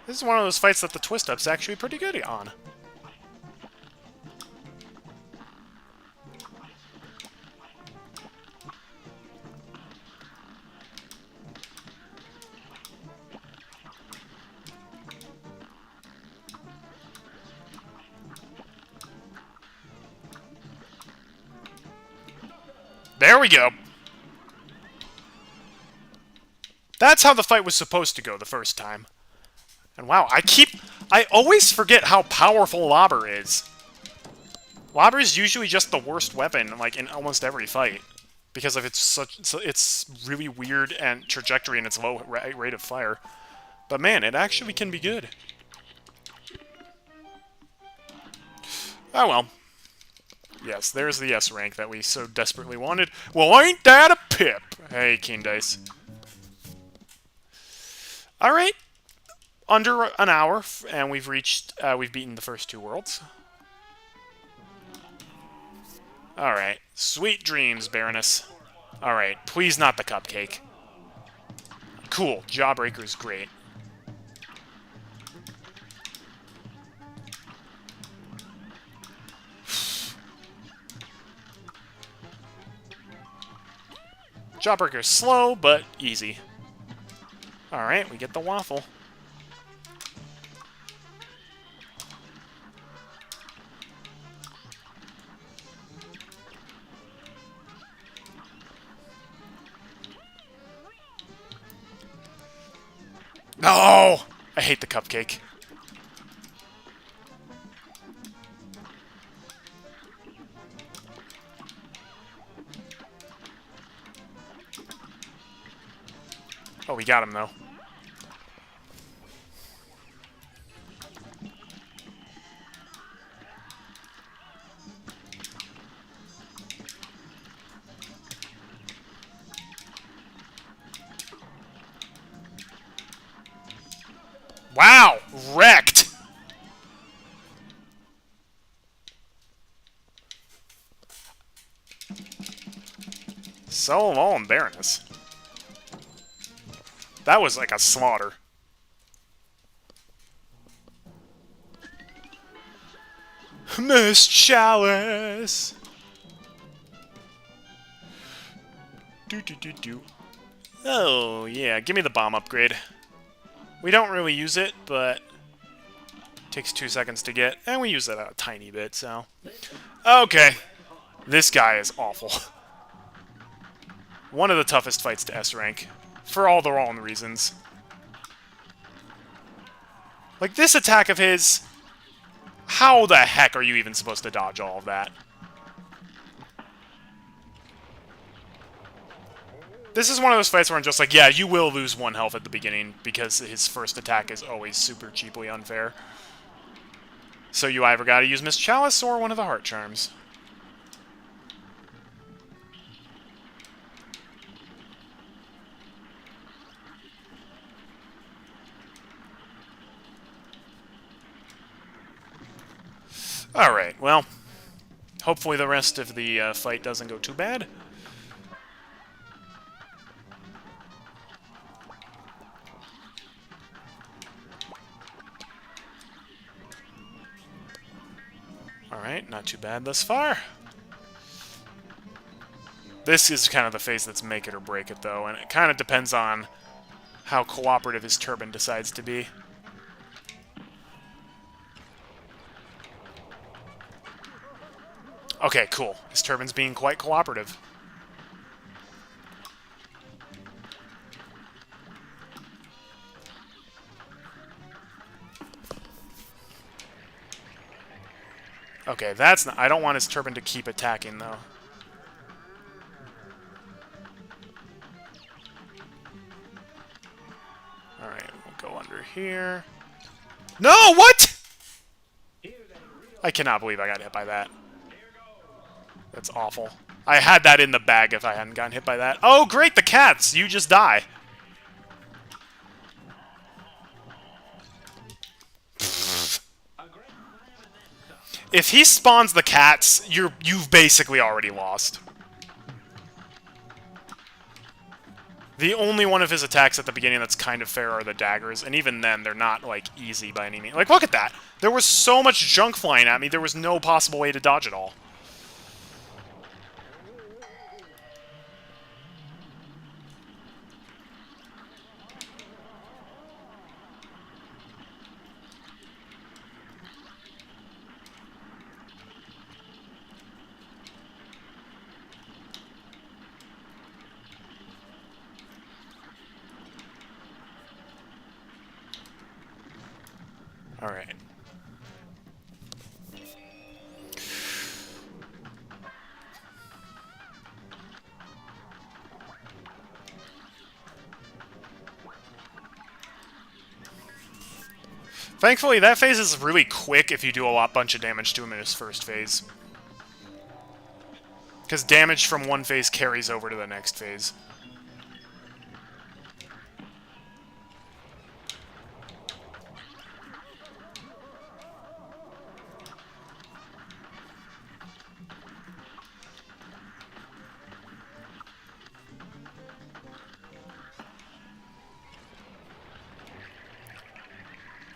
This is one of those fights that the twist-up's actually pretty good on. There we go. That's how the fight was supposed to go the first time. And wow, I always forget how powerful Lobber is. Lobber is usually just the worst weapon, like, in almost every fight. Because of its really weird and trajectory and its low rate of fire. But man, it actually can be good. Oh well. Yes, there's the S rank that we so desperately wanted. Well, ain't that a pip? Hey, Keen Dice. Alright. Under an hour, and we've beaten the first 2 worlds. Alright. Sweet dreams, Baroness. Alright, please not the cupcake. Cool, Jawbreaker's great. Jawbreaker's slow, but easy. Alright, we get the waffle. No! I hate the cupcake. Oh, we got him, though. Wow! Wrecked! So long, Baroness. That was like a slaughter. Miss Chalice! Do. Oh, yeah, give me the bomb upgrade. We don't really use it, but it takes 2 seconds to get, and we use it a tiny bit, so... Okay. This guy is awful. One of the toughest fights to S rank. For all the wrong reasons. Like, this attack of his... How the heck are you even supposed to dodge all of that? This is one of those fights where I'm just like, yeah, you will lose 1 health at the beginning, because his first attack is always super cheaply unfair. So you either gotta use Miss Chalice or one of the Heart Charms. Alright, well, hopefully the rest of the fight doesn't go too bad. Alright, not too bad thus far. This is kind of the phase that's make it or break it, though, and it kind of depends on how cooperative his Turban decides to be. Okay, cool. His Turban's being quite cooperative. Okay, that's not... I don't want his Turban to keep attacking, though. Alright, we'll go under here. No, what?! I cannot believe I got hit by that. That's awful. I had that in the bag if I hadn't gotten hit by that. Oh, great, the cats! You just die. If he spawns the cats, you've basically already lost. The only one of his attacks at the beginning that's kind of fair are the daggers, and even then, they're not, like, easy by any means. Like, look at that! There was so much junk flying at me, there was no possible way to dodge it all. Alright. Thankfully, that phase is really quick if you do a bunch of damage to him in his first phase. Because damage from one phase carries over to the next phase.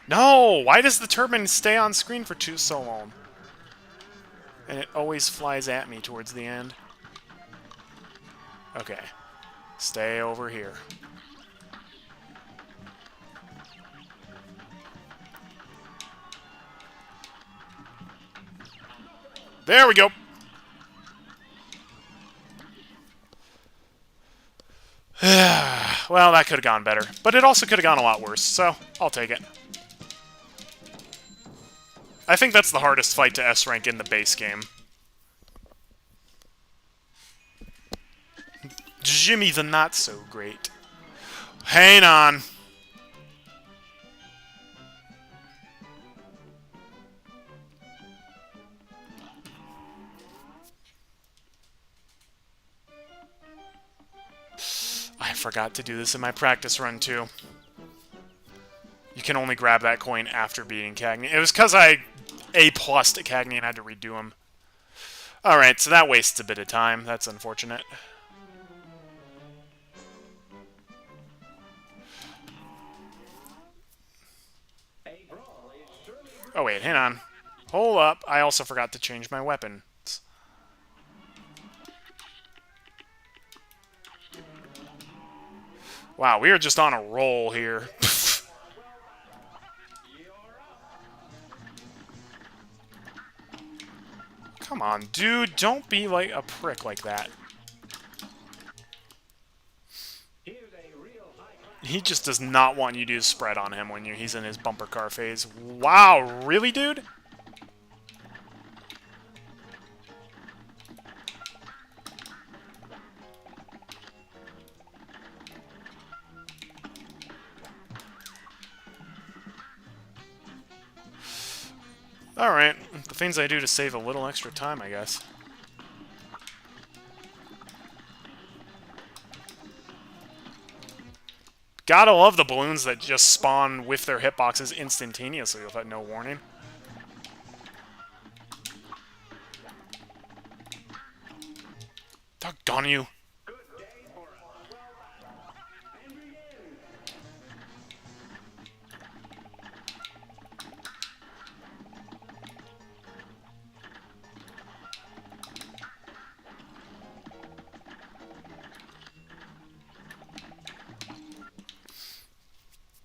No! Why does the turbine stay on screen for so long? And it always flies at me towards the end. Okay. Stay over here. There we go! Well, that could have gone better. But it also could have gone a lot worse, so I'll take it. I think that's the hardest fight to S rank in the base game. Jimmy the not so great. Hang on. I forgot to do this in my practice run too. You can only grab that coin after beating Cagney. It was because I A+'d to Cagney and had to redo him. Alright, so that wastes a bit of time. That's unfortunate. Oh wait, hang on. Hold up. I also forgot to change my weapon. Wow, we are just on a roll here. Come on, dude. Don't be like a prick like that. He just does not want you to do spread on him when he's in his bumper car phase. Wow, really, dude? Alright, the things I do to save a little extra time, I guess. Gotta love the balloons that just spawn with their hitboxes instantaneously without no warning. Doggone you.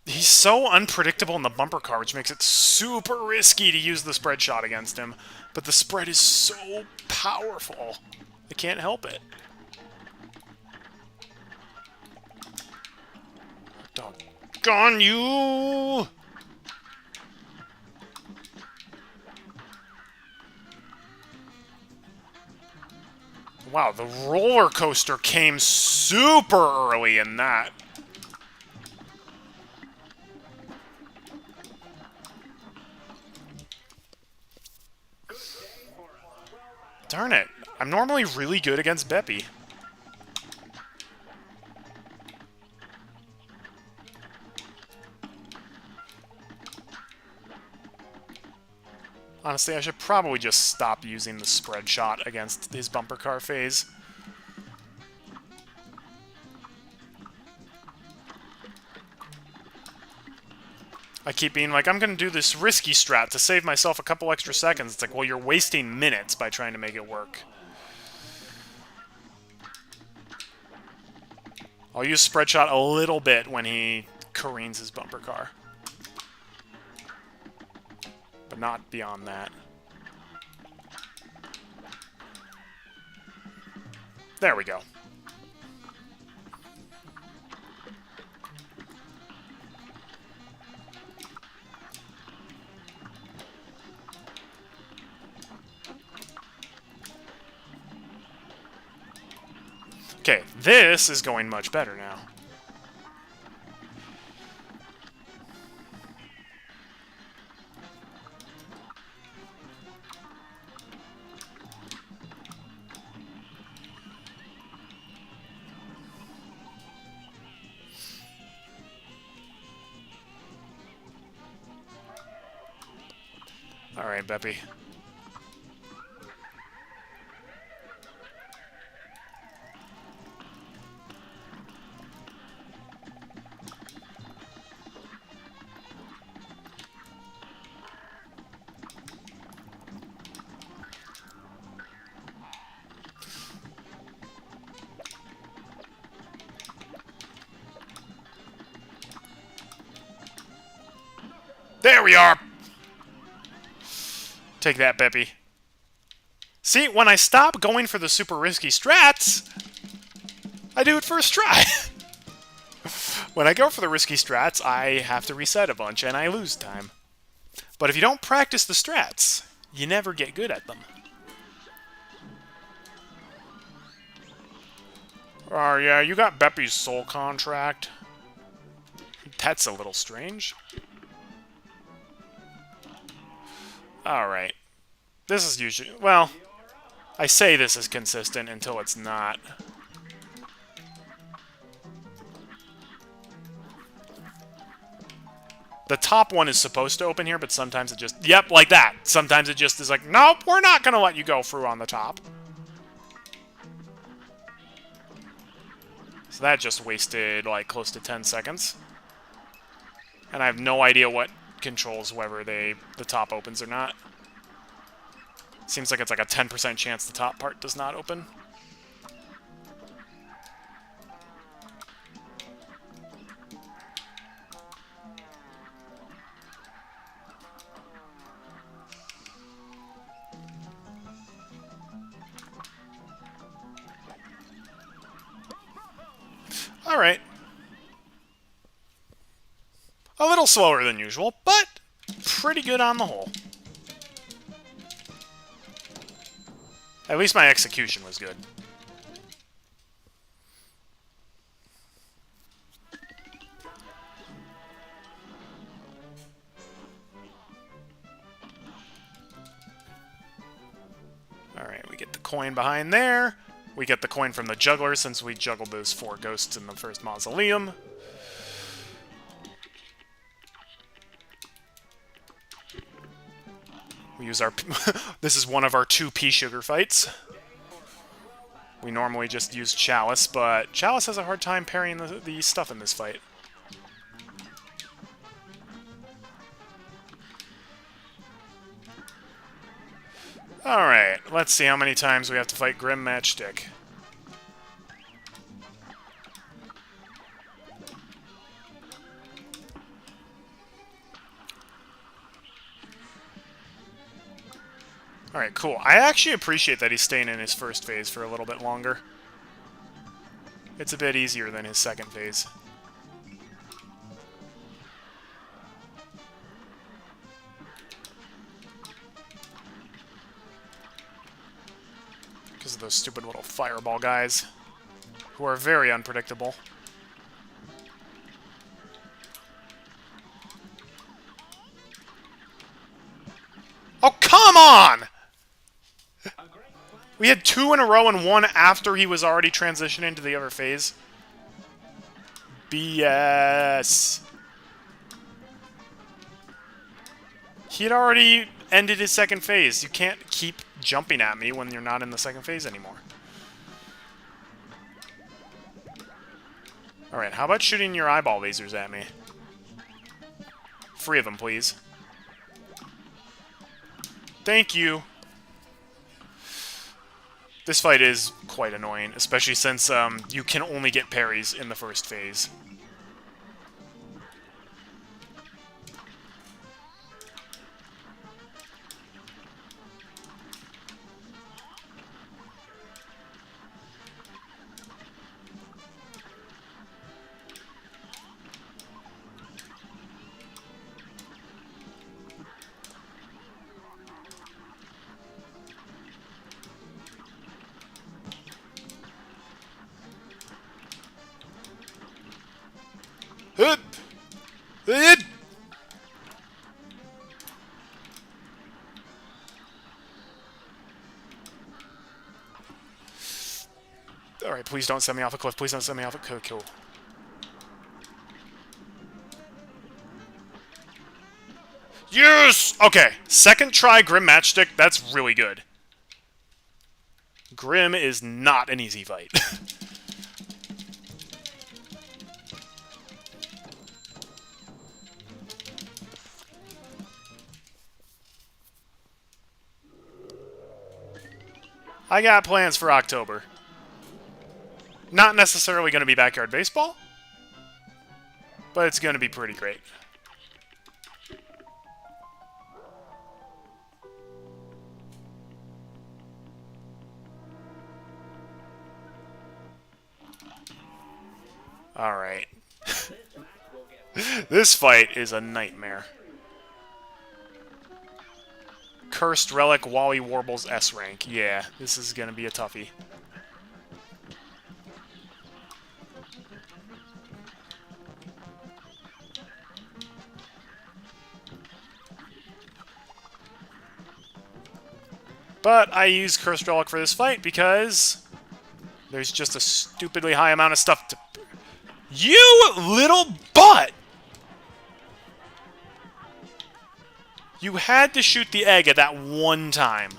He's so unpredictable in the bumper car, which makes it super risky to use the spread shot against him. But the spread is so powerful. I can't help it. Doggone you! Wow, the roller coaster came super early in that. Darn it. I'm normally really good against Beppy. Honestly, I should probably just stop using the spread shot against his bumper car phase. I keep being like, I'm going to do this risky strat to save myself a couple extra seconds. It's like, well, you're wasting minutes by trying to make it work. I'll use spread shot a little bit when he careens his bumper car. But not beyond that. There we go. Okay, this is going much better now. Alright, Beppy. There we are! Take that, Beppy. See, when I stop going for the super risky strats, I do it first try. When I go for the risky strats, I have to reset a bunch, and I lose time. But if you don't practice the strats, you never get good at them. Oh, yeah, you got Beppy's soul contract. That's a little strange. Alright. This is usually... Well, I say this is consistent until it's not. The top one is supposed to open here, but sometimes it just... Yep, like that. Sometimes it just is like, nope, we're not going to let you go through on the top. So that just wasted, like, close to 10 seconds. And I have no idea what controls whether the top opens or not. Seems like it's like a 10% chance the top part does not open. Alright. A little slower than usual, but pretty good on the whole. At least my execution was good. Alright, we get the coin behind there. We get the coin from the juggler since we juggled those 4 ghosts in the first mausoleum. We use our... This is one of our 2 pea sugar fights. We normally just use Chalice, but Chalice has a hard time parrying the stuff in this fight. Alright, let's see how many times we have to fight Grim Matchstick. Alright, cool. I actually appreciate that he's staying in his first phase for a little bit longer. It's a bit easier than his second phase. Because of those stupid little fireball guys, who are very unpredictable. Oh, come on! We had 2 in a row and 1 after he was already transitioning to the other phase. BS. He had already ended his second phase. You can't keep jumping at me when you're not in the second phase anymore. Alright, how about shooting your eyeball lasers at me? 3 of them, please. Thank you. This fight is quite annoying, especially since you can only get parries in the first phase. Alright, please don't send me off a cliff. Please don't send me off a cliff. Cool. Yes! Okay, second try Grim Matchstick. That's really good. Grim is not an easy fight. I got plans for October. Not necessarily going to be backyard baseball, but it's going to be pretty great. Alright. This fight is a nightmare. Cursed Relic, Wally Warbles, S rank. Yeah, this is going to be a toughie. But I use Cursed Relic for this fight because there's just a stupidly high amount of stuff to... You little butt! You had to shoot the egg at that one time.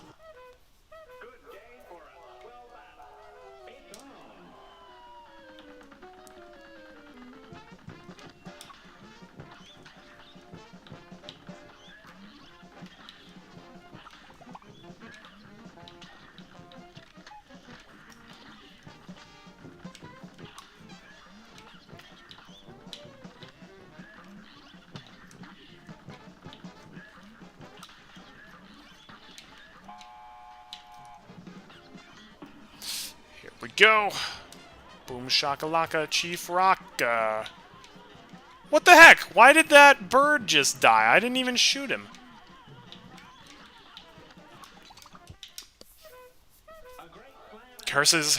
We go. Boom shakalaka, Chief Rock. What the heck? Why did that bird just die? I didn't even shoot him. Curses.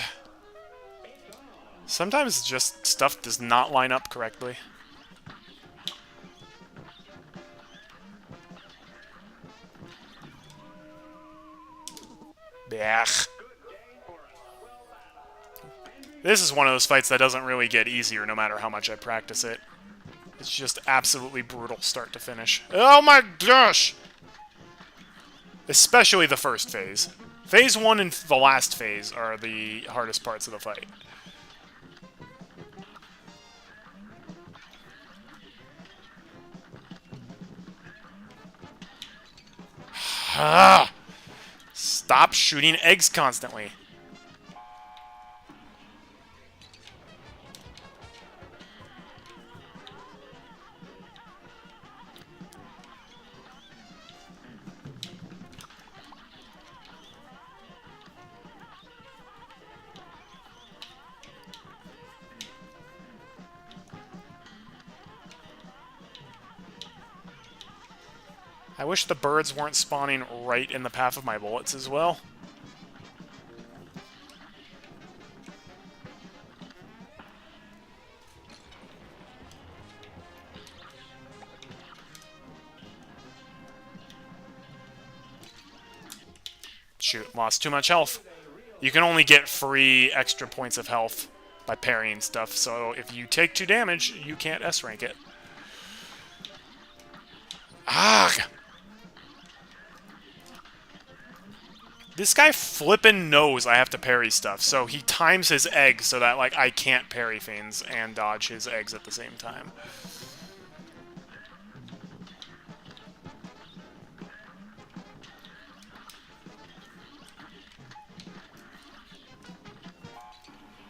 Sometimes just stuff does not line up correctly. Blech. This is one of those fights that doesn't really get easier no matter how much I practice it. It's just absolutely brutal start to finish. Oh my gosh! Especially the first phase. Phase 1 and the last phase are the hardest parts of the fight. Stop shooting eggs constantly. I wish the birds weren't spawning right in the path of my bullets as well. Shoot, lost too much health. You can only get free extra points of health by parrying stuff, so if you take 2 damage, you can't S-rank it. Ah! This guy flippin' knows I have to parry stuff, so he times his eggs so that, like, I can't parry things and dodge his eggs at the same time.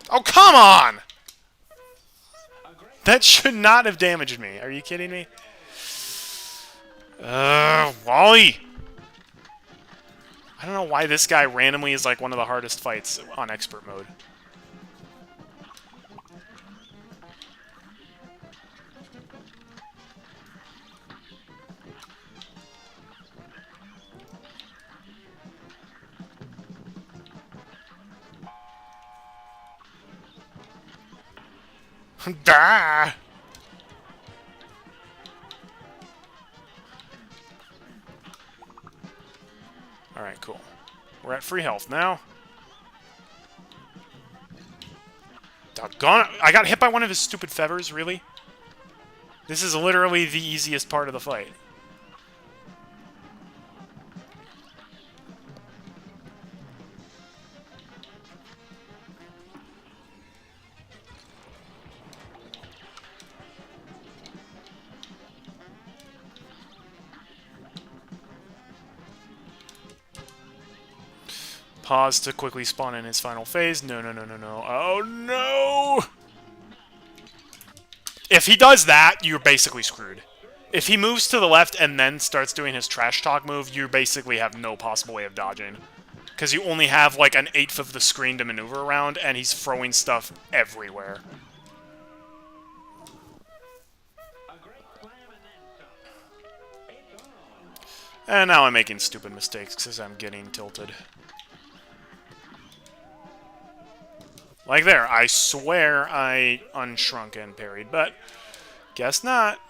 Oh, come on! That should not have damaged me. Are you kidding me? Wally! I don't know why this guy randomly is like one of the hardest fights on expert mode. Da! Alright, cool. We're at free health now. Doggone it! I got hit by one of his stupid fevers, really? This is literally the easiest part of the fight. Pause to quickly spawn in his final phase. No, no, no, no, no. Oh, no! If he does that, you're basically screwed. If he moves to the left and then starts doing his trash talk move, you basically have no possible way of dodging. Because you only have, like, an eighth of the screen to maneuver around, and he's throwing stuff everywhere. And now I'm making stupid mistakes because I'm getting tilted. Like there, I swear I unshrunk and parried, but guess not.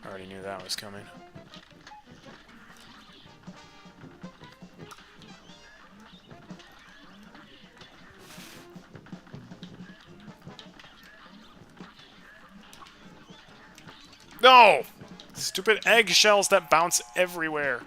I already knew that was coming. No! Stupid eggshells that bounce everywhere.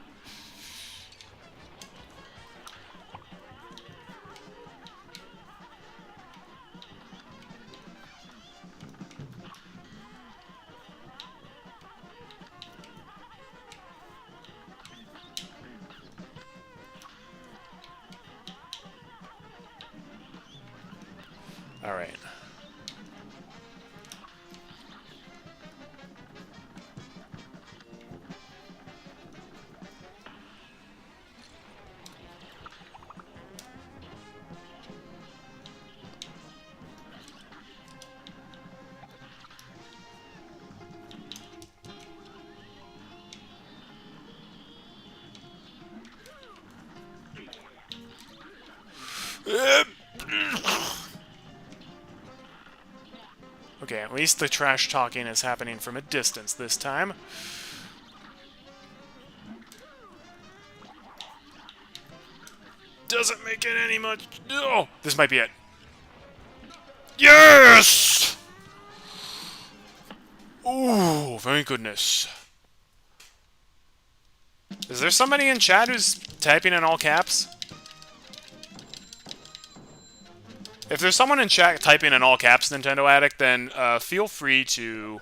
Alright. Okay, at least the trash talking is happening from a distance this time. Doesn't make it any much... Oh! This might be it. Yes! Ooh, thank goodness. Is there somebody in chat who's typing in all caps? If there's someone in chat typing in all caps Nintendo Addict, then feel free to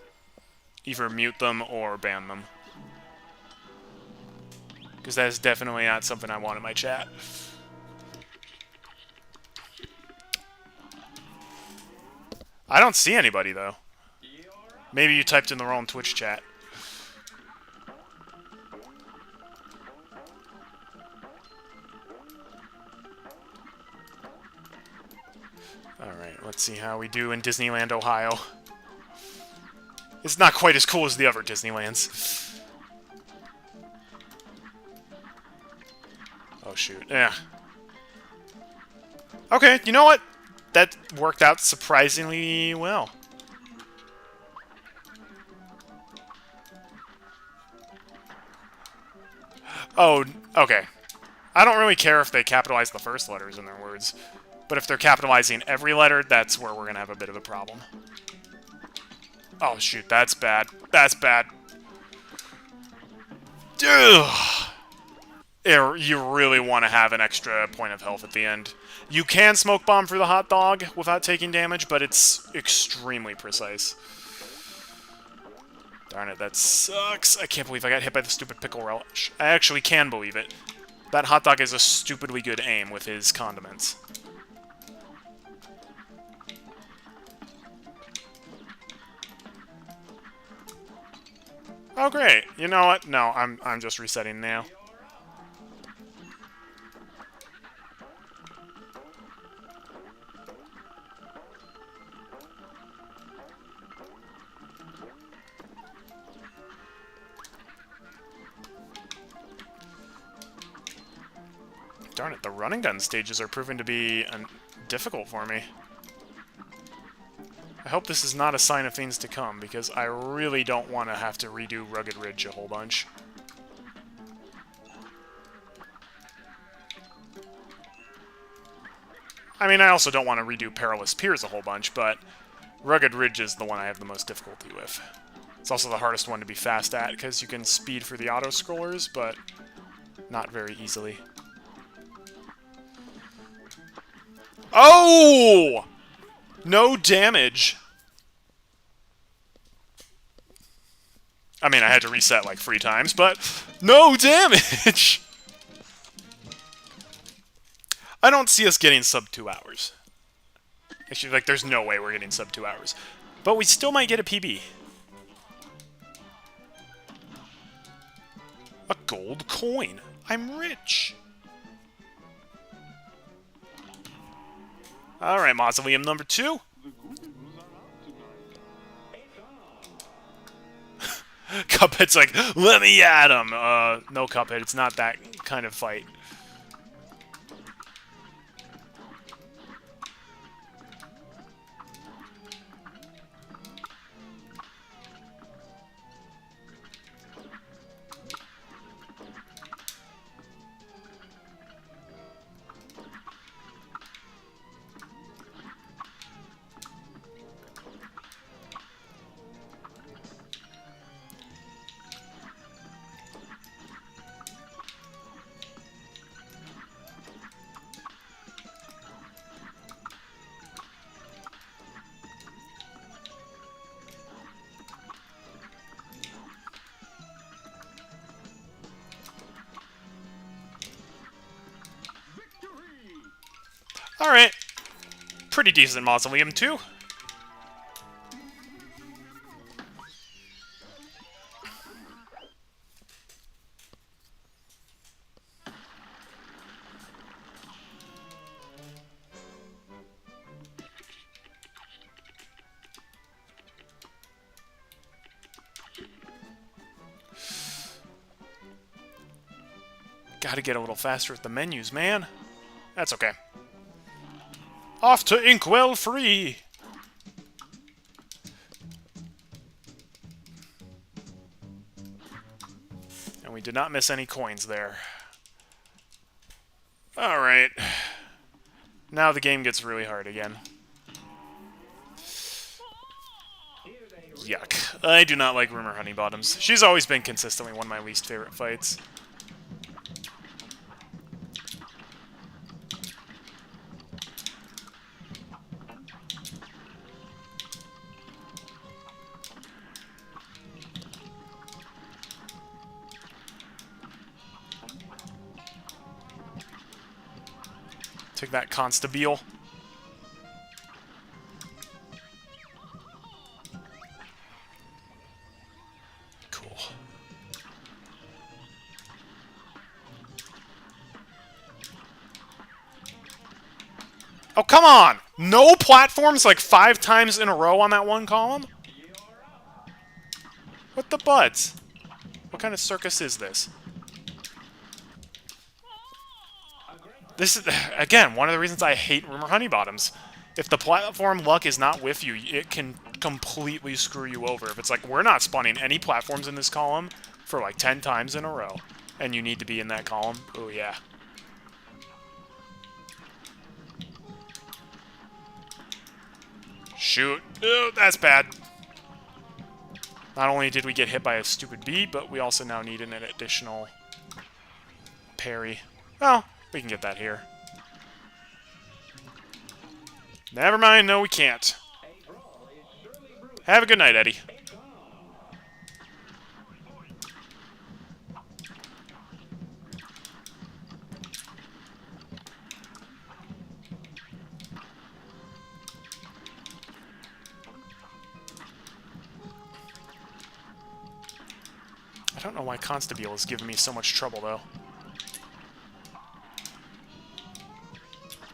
either mute them or ban them. Because that is definitely not something I want in my chat. I don't see anybody, though. Maybe you typed in the wrong Twitch chat. Alright, let's see how we do in Disneyland, Ohio. It's not quite as cool as the other Disneylands. Oh, shoot. Yeah. Okay, you know what? That worked out surprisingly well. Oh, okay. I don't really care if they capitalize the first letters in their words. But if they're capitalizing every letter, that's where we're going to have a bit of a problem. Oh, shoot. That's bad. That's bad. Ugh. You really want to have an extra point of health at the end. You can smoke bomb for the hot dog without taking damage, but it's extremely precise. Darn it, that sucks. I can't believe I got hit by the stupid pickle relish. I actually can believe it. That hot dog is a stupidly good aim with his condiments. Oh, great. You know what? No, I'm just resetting now. Darn it, the running gun stages are proving to be difficult for me. I hope this is not a sign of things to come, because I really don't want to have to redo Rugged Ridge a whole bunch. I mean, I also don't want to redo Perilous Piers a whole bunch, but Rugged Ridge is the one I have the most difficulty with. It's also the hardest one to be fast at, because you can speed for the auto-scrollers, but not very easily. Oh! No damage. I mean, I had to reset like 3 times, but no damage! I don't see us getting sub 2 hours. Actually, like, there's no way we're getting sub 2 hours. But we still might get a PB. A gold coin. I'm rich. Alright, Mausoleum number 2. Cuphead's like, let me at him! No, Cuphead, it's not that kind of fight. Alright. Pretty decent Mausoleum, too. Gotta get a little faster with the menus, man. That's okay. Off to Inkwell free! And we did not miss any coins there. Alright. Now the game gets really hard again. Yuck. I do not like Rumor Honeybottoms. She's always been consistently one of my least favorite fights. Take that, Constabile. Cool. Oh, come on! No platforms like 5 times in a row on that one column? What the buds? What kind of circus is this? This is, again, one of the reasons I hate Rumor Honeybottoms. If the platform luck is not with you, it can completely screw you over. If it's like, we're not spawning any platforms in this column for like 10 times in a row, and you need to be in that column, oh yeah. Shoot. Oh, that's bad. Not only did we get hit by a stupid bee, but we also now need an additional parry. Well, we can get that here. Never mind, no we can't. Have a good night, Eddie. I don't know why Constabile is giving me so much trouble, though.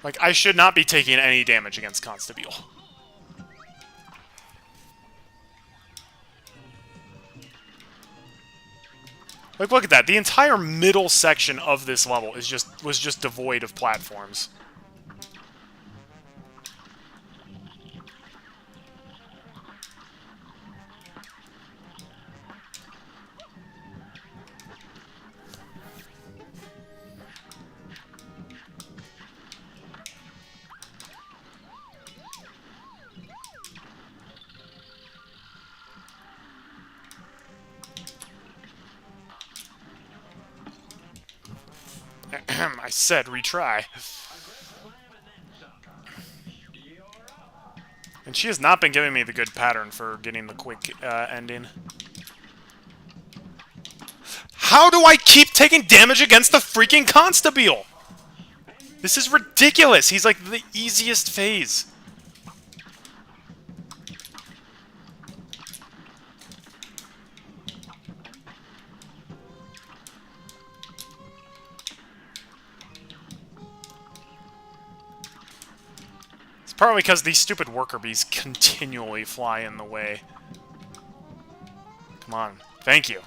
Like, I should not be taking any damage against Constabile. Like, look at that. The entire middle section of this level was just devoid of platforms. I said retry. And she has not been giving me the good pattern for getting the quick ending. How do I keep taking damage against the freaking Constabule? This is ridiculous. He's like the easiest phase. It's probably because these stupid worker bees continually fly in the way. Come on. Thank you.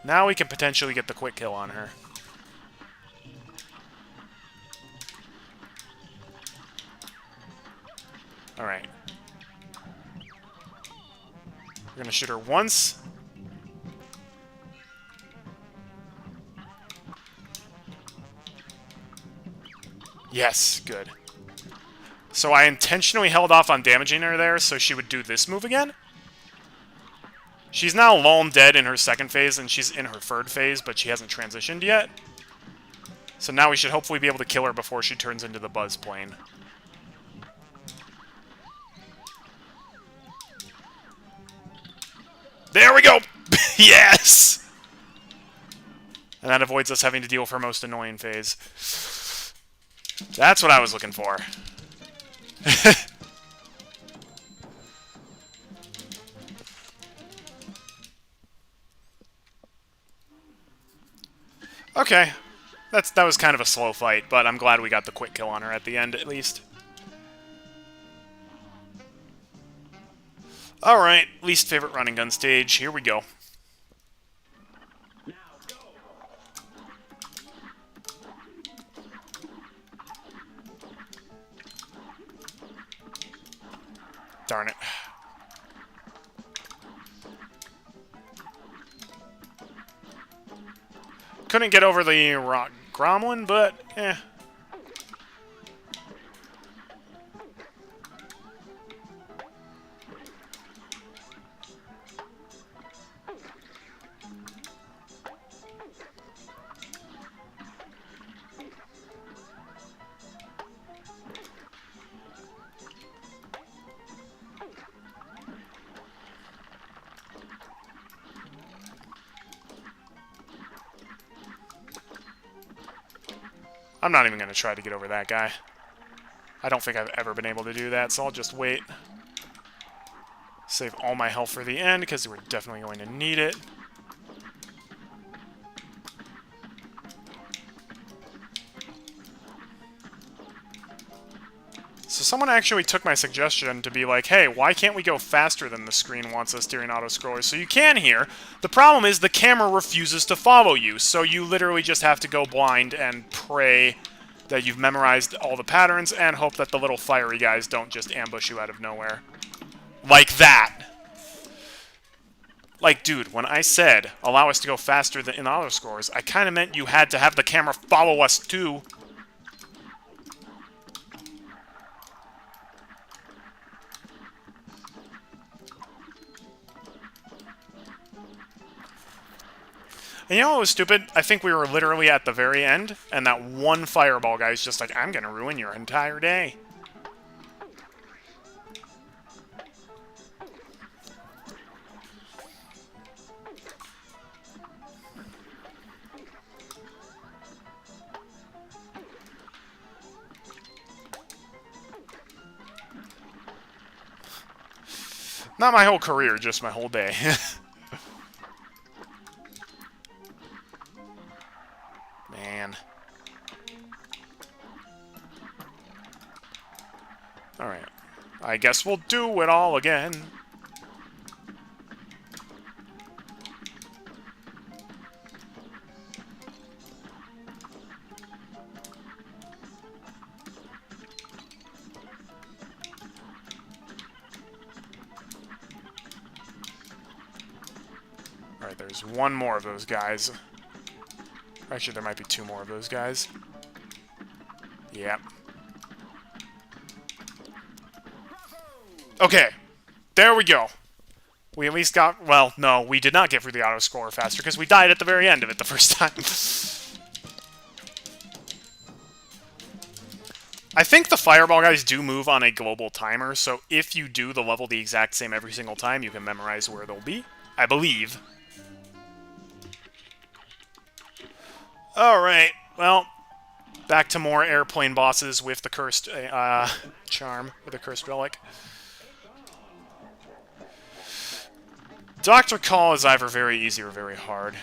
Now we can potentially get the quick kill on her. Alright. We're gonna shoot her once. Yes, good. So I intentionally held off on damaging her there so she would do this move again. She's now lone dead in her second phase, and she's in her third phase, but she hasn't transitioned yet. So now we should hopefully be able to kill her before she turns into the Buzz Plane. There we go! Yes! And that avoids us having to deal with her most annoying phase. That's what I was looking for. Okay. That was kind of a slow fight, but I'm glad we got the quick kill on her at the end, at least. Alright, least favorite running gun stage. Here we go. Darn it. Couldn't get over the rock gromlin, but eh. I'm not even going to try to get over that guy. I don't think I've ever been able to do that, so I'll just wait. Save all my health for the end, because we're definitely going to need it. So someone actually took my suggestion to be like, hey, why can't we go faster than the screen wants us during auto-scrollers? So you can here. The problem is the camera refuses to follow you, so you literally just have to go blind and pray that you've memorized all the patterns and hope that the little fiery guys don't just ambush you out of nowhere. Like that! Like, dude, when I said allow us to go faster than in auto-scrollers, I kind of meant you had to have the camera follow us too. And you know what was stupid? I think we were literally at the very end, and that one fireball guy's just like, I'm gonna ruin your entire day. Not my whole career, just my whole day. Man. Alright. I guess we'll do it all again. Alright, there's one more of those guys. Actually, there might be two more of those guys. Yep. Okay. There we go. We at least got... Well, no, we did not get through the auto-scorer faster, because we died at the very end of it the first time. I think the fireball guys do move on a global timer, so if you do the level the exact same every single time, you can memorize where they'll be. I believe. Alright, well, back to more airplane bosses with the cursed charm, with the cursed relic. Dr. Call is either very easy or very hard.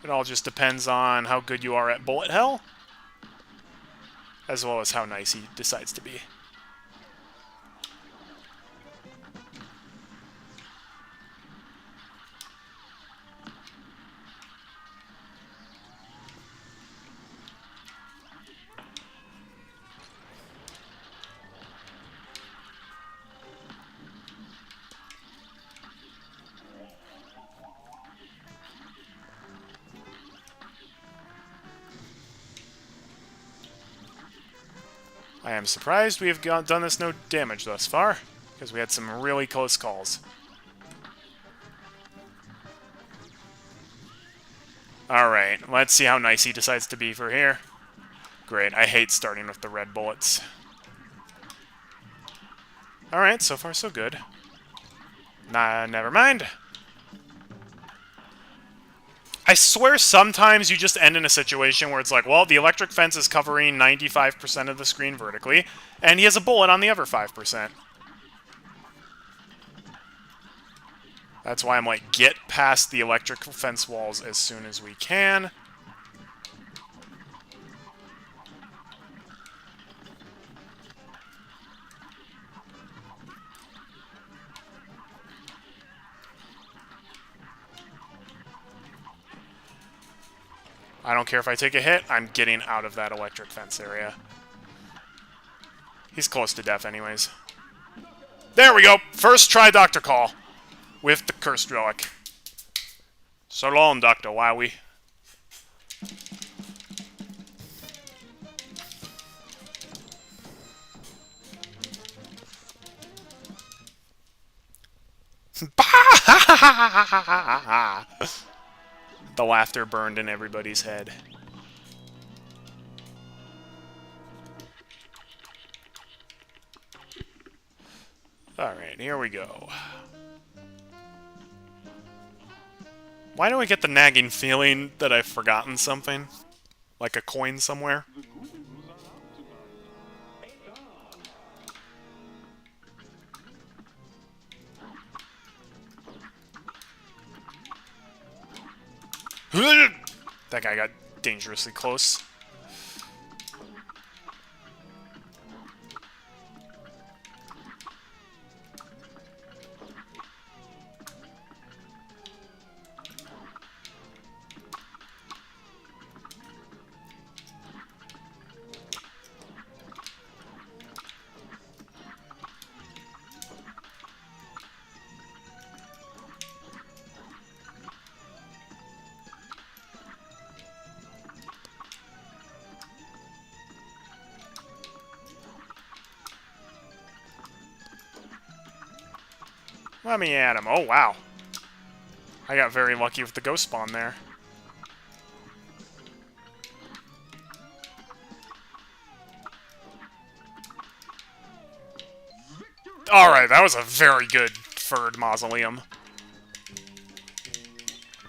It all just depends on how good you are at bullet hell, as well as how nice he decides to be. I am surprised we have done this no damage thus far, because we had some really close calls. Alright, let's see how nice he decides to be for here. Great, I hate starting with the red bullets. Alright, so far so good. Nah, never mind. I swear sometimes you just end in a situation where it's like, well, the electric fence is covering 95% of the screen vertically, and he has a bullet on the other 5%. That's why I'm like, get past the electric fence walls as soon as we can. I don't care if I take a hit, I'm getting out of that electric fence area. He's close to death anyways. There we go! First try Dr. Call with the cursed relic. So long, Dr. Wowie. The laughter burned in everybody's head. Alright, here we go. Why do I get the nagging feeling that I've forgotten something? Like a coin somewhere? That guy got dangerously close. Let me at him. Oh, wow. I got very lucky with the ghost spawn there. Alright, that was a very good third mausoleum.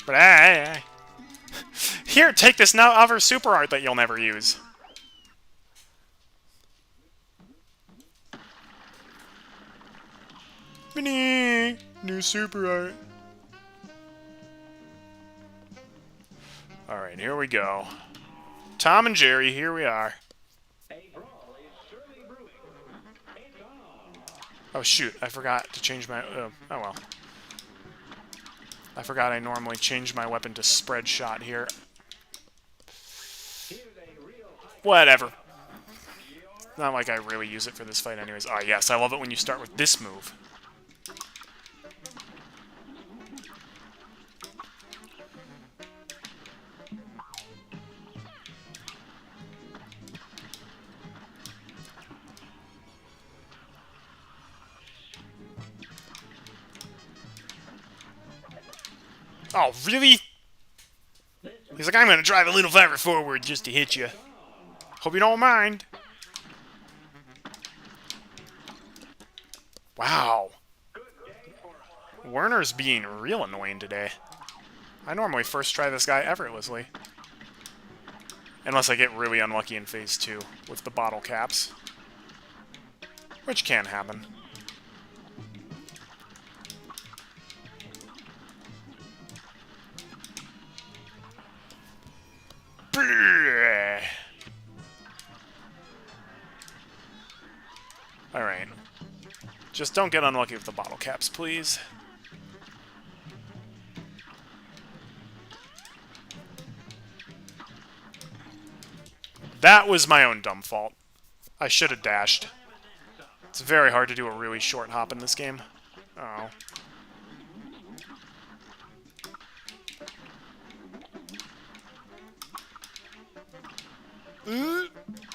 But hey. Here, take this now other super art that you'll never use. Mini! New super art. Alright, here we go. Tom and Jerry, here we are. Oh shoot, I forgot to change my... oh well. I forgot I normally change my weapon to spread shot here. Whatever. Not like I really use it for this fight anyways. Ah, yes, I love it when you start with this move. Oh, really? He's like, I'm gonna drive a little farther forward just to hit you. Hope you don't mind. Wow. Werner's being real annoying today. I normally first try this guy effortlessly. Unless I get really unlucky in Phase 2 with the bottle caps. Which can happen. Alright. Just don't get unlucky with the bottle caps, please. That was my own dumb fault. I should have dashed. It's very hard to do a really short hop in this game. Oh.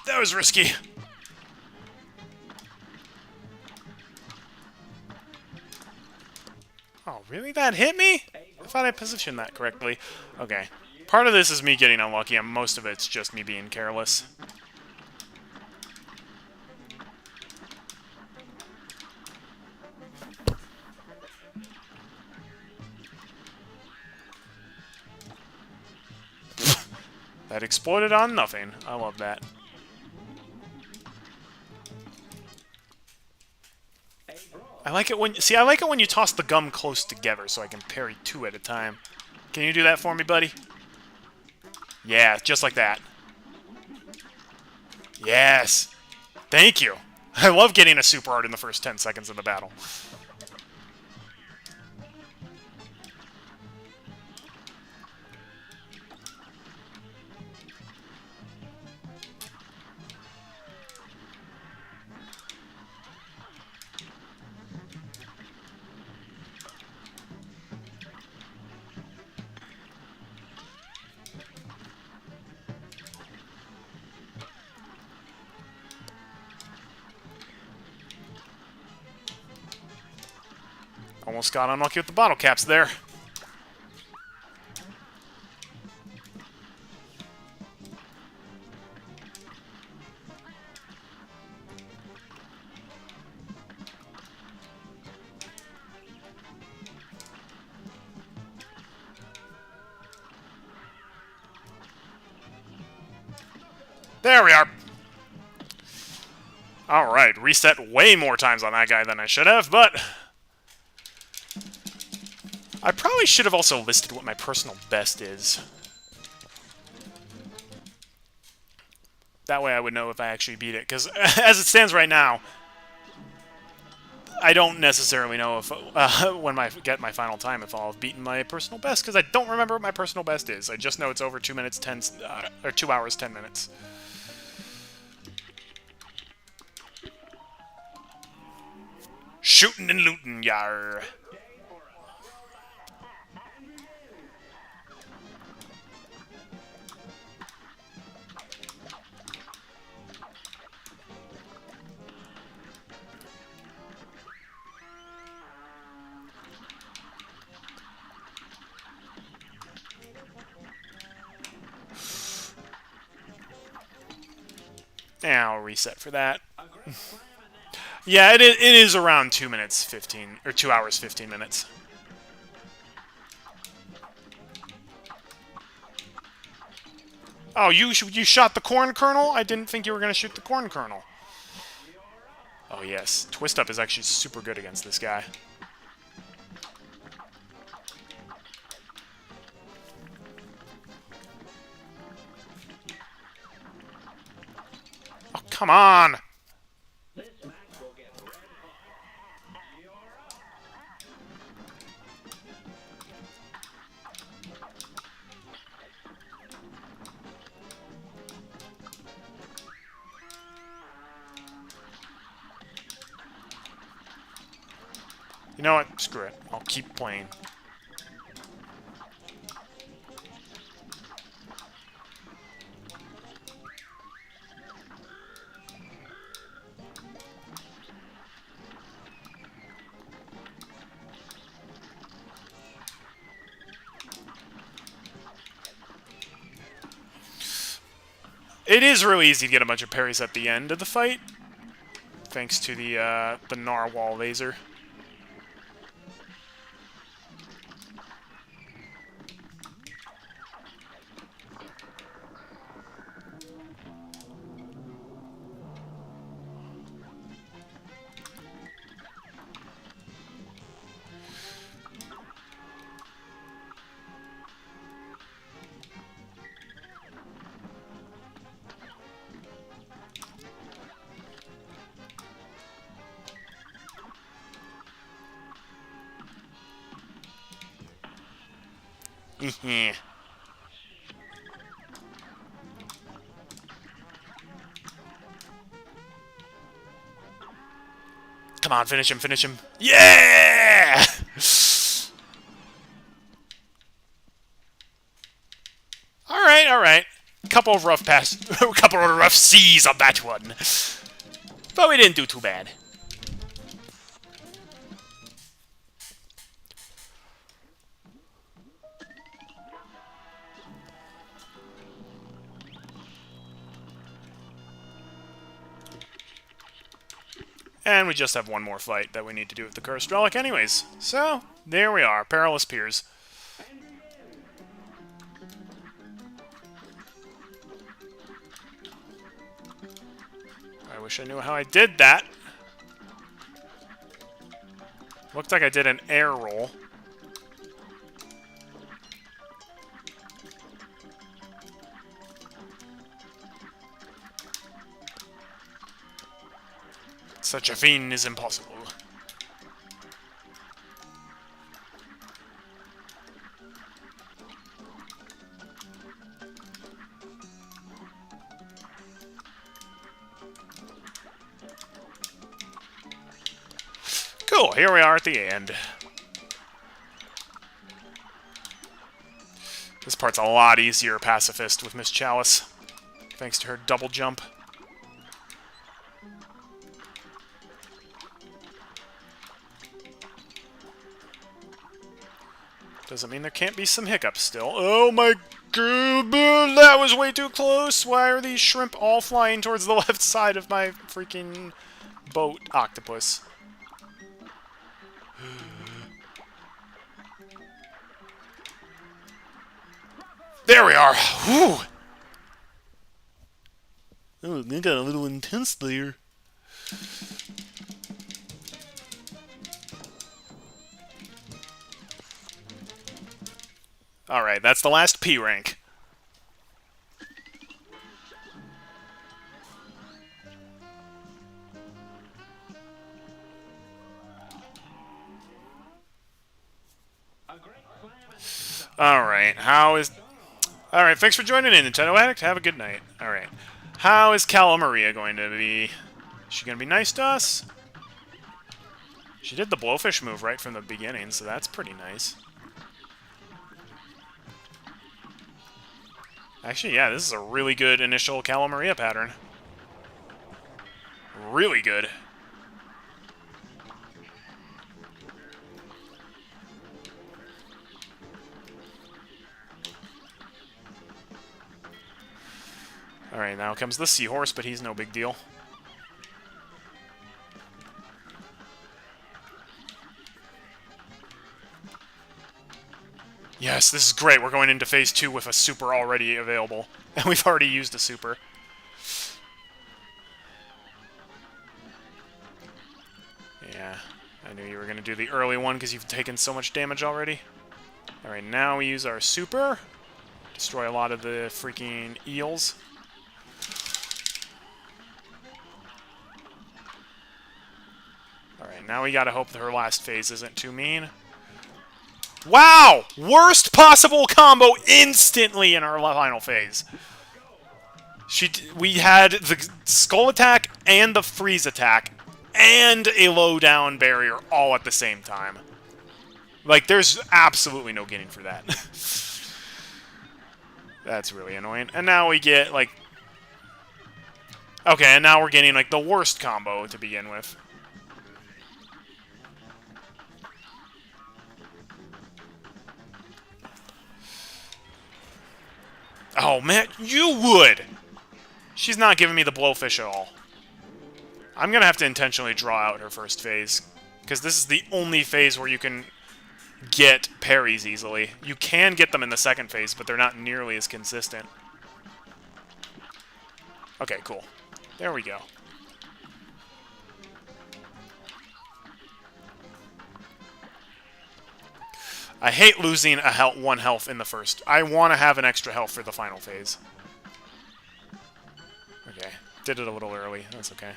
That was risky. Oh, really? That hit me? I thought I positioned that correctly. Okay. Part of this is me getting unlucky, and most of it's just me being careless. That exploded on nothing. I love that. I like it when... See, I like it when you toss the gum close together so I can parry two at a time. Can you do that for me, buddy? Yeah, just like that. Yes! Thank you! I love getting a super art in the first 10 seconds of the battle. Almost got unlucky with the bottle caps there. There we are. Alright, reset way more times on that guy than I should have, but... I probably should have also listed what my personal best is. That way I would know if I actually beat it, because as it stands right now, I don't necessarily know if when I get my final time if I'll have beaten my personal best, because I don't remember what my personal best is. I just know it's over 2 minutes 10 or 2 hours 10 minutes. Shootin' and lootin', yar. Yeah, I'll reset for that. Yeah, it is around 2 minutes 15, or 2 hours 15 minutes. Oh, you shot the corn kernel? I didn't think you were going to shoot the corn kernel. Oh, yes. Twist Up is actually super good against this guy. Oh, come on! You know what? Screw it. I'll keep playing. It is really easy to get a bunch of parries at the end of the fight, thanks to the narwhal laser. Come on, finish him, finish him. Yeah! Alright, alright. Couple of rough couple of rough C's on that one. But we didn't do too bad. And we just have one more fight that we need to do with the Cursed Relic anyways. So, there we are. Perilous Piers. I wish I knew how I did that. Looked like I did an air roll. Such a fiend is impossible. Cool, here we are at the end. This part's a lot easier pacifist with Miss Chalice, thanks to her double jump. Doesn't mean there can't be some hiccups still. Oh my god, that was way too close! Why are these shrimp all flying towards the left side of my freaking boat octopus? There we are! Whew! Oh, they got a little intense there. Alright, that's the last P rank. Alright, how is... Alright, thanks for joining in, Nintendo Addict. Have a good night. Alright. How is Cala going to be? Is she going to be nice to us? She did the blowfish move right from the beginning, so that's pretty nice. Actually, yeah, this is a really good initial Cala pattern. Really good. Alright, now comes the seahorse, but he's no big deal. Yes, this is great. We're going into Phase 2 with a super already available. And we've already used a super. Yeah, I knew you were going to do the early one because you've taken so much damage already. Alright, now we use our super. Destroy a lot of the freaking eels. Alright, now we gotta hope that her last phase isn't too mean. Wow! Worst possible combo instantly in our final phase. We had the skull attack and the freeze attack and a low down barrier all at the same time. Like, there's absolutely no getting for that. That's really annoying. And now we get, like... Okay, and now we're getting, like, the worst combo to begin with. Oh, man, you would! She's not giving me the blowfish at all. I'm going to have to intentionally draw out her first phase, because this is the only phase where you can get parries easily. You can get them in the second phase, but they're not nearly as consistent. Okay, cool. There we go. I hate losing one health in the first. I want to have an extra health for the final phase. Okay, did it a little early. That's okay.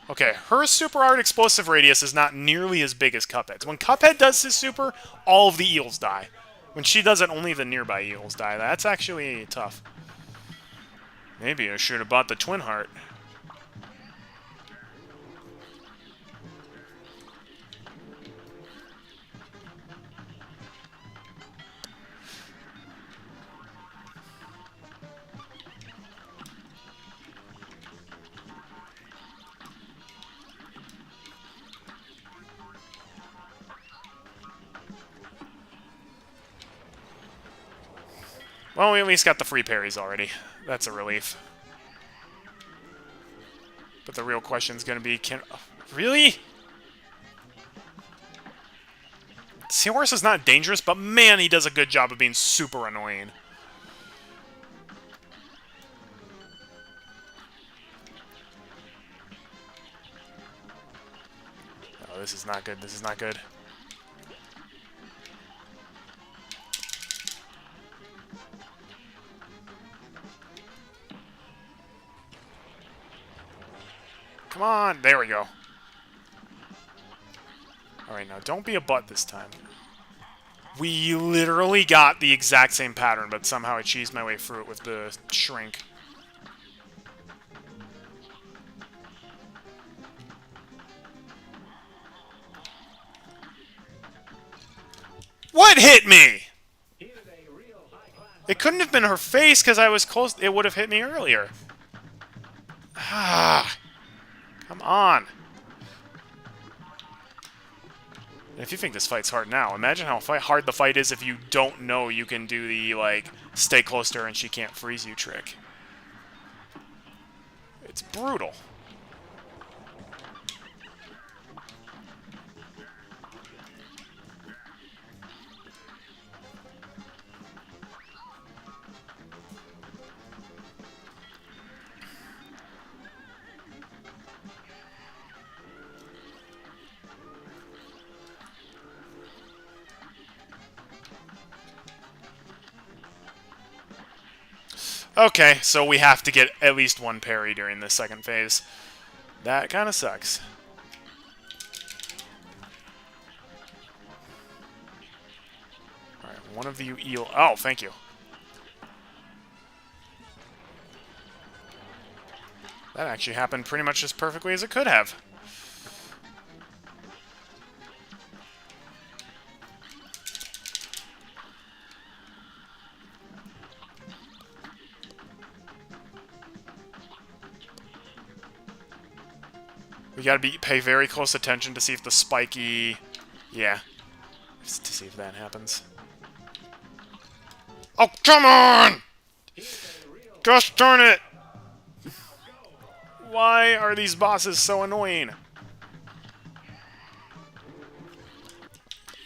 Okay, her super art explosive radius is not nearly as big as Cuphead's. When Cuphead does his super, all of the eels die. When she does it, only the nearby eels die. That's actually tough. Maybe I should have bought the Twin Heart. Well, we at least got the free parries already. That's a relief. But the real question is going to be, really? Seahorse is not dangerous, but man, he does a good job of being super annoying. Oh, this is not good. This is not good. Come on! There we go. Alright, now don't be a butt this time. We literally got the exact same pattern, but somehow I cheesed my way through it with the shrink. What hit me? It couldn't have been her face because I was close. It would have hit me earlier. Ah, come on. And if you think this fight's hard now, imagine how hard the fight is if you don't know you can do the, like, stay close to her and she can't freeze you trick. It's brutal. Okay, so we have to get at least one parry during the second phase. That kind of sucks. Alright, one of you eel... Oh, thank you. That actually happened pretty much as perfectly as it could have. We gotta pay very close attention to see if the spiky... Yeah. To see if that happens. Oh, come on! Gosh darn it! Why are these bosses so annoying?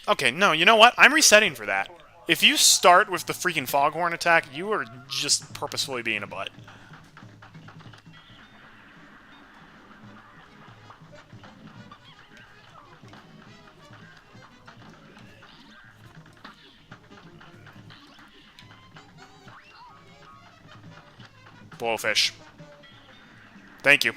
Okay, no, you know what? I'm resetting for that. If you start with the freaking foghorn attack, you are just purposefully being a butt. Blowfish. Thank you.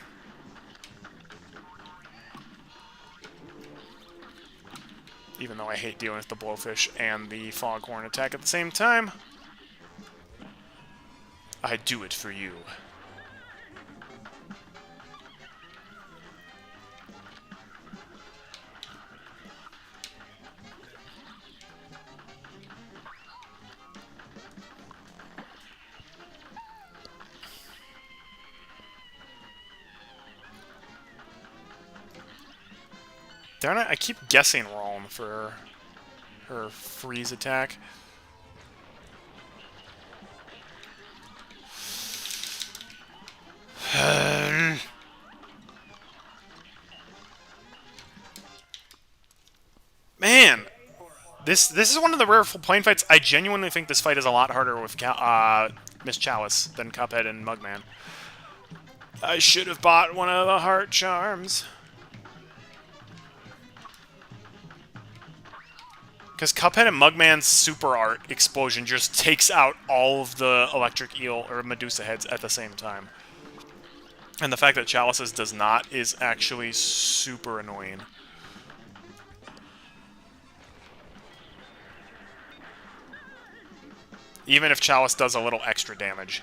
Even though I hate dealing with the blowfish and the foghorn attack at the same time, I do it for you. Darn it, I keep guessing wrong for Her freeze attack. Man, this is one of the rare plane fights. I genuinely think this fight is a lot harder with Miss Chalice than Cuphead and Mugman. I should have bought one of the heart charms. Because Cuphead and Mugman's super art explosion just takes out all of the electric eel or Medusa heads at the same time. And the fact that Chalice's does not is actually super annoying. Even if Chalice does a little extra damage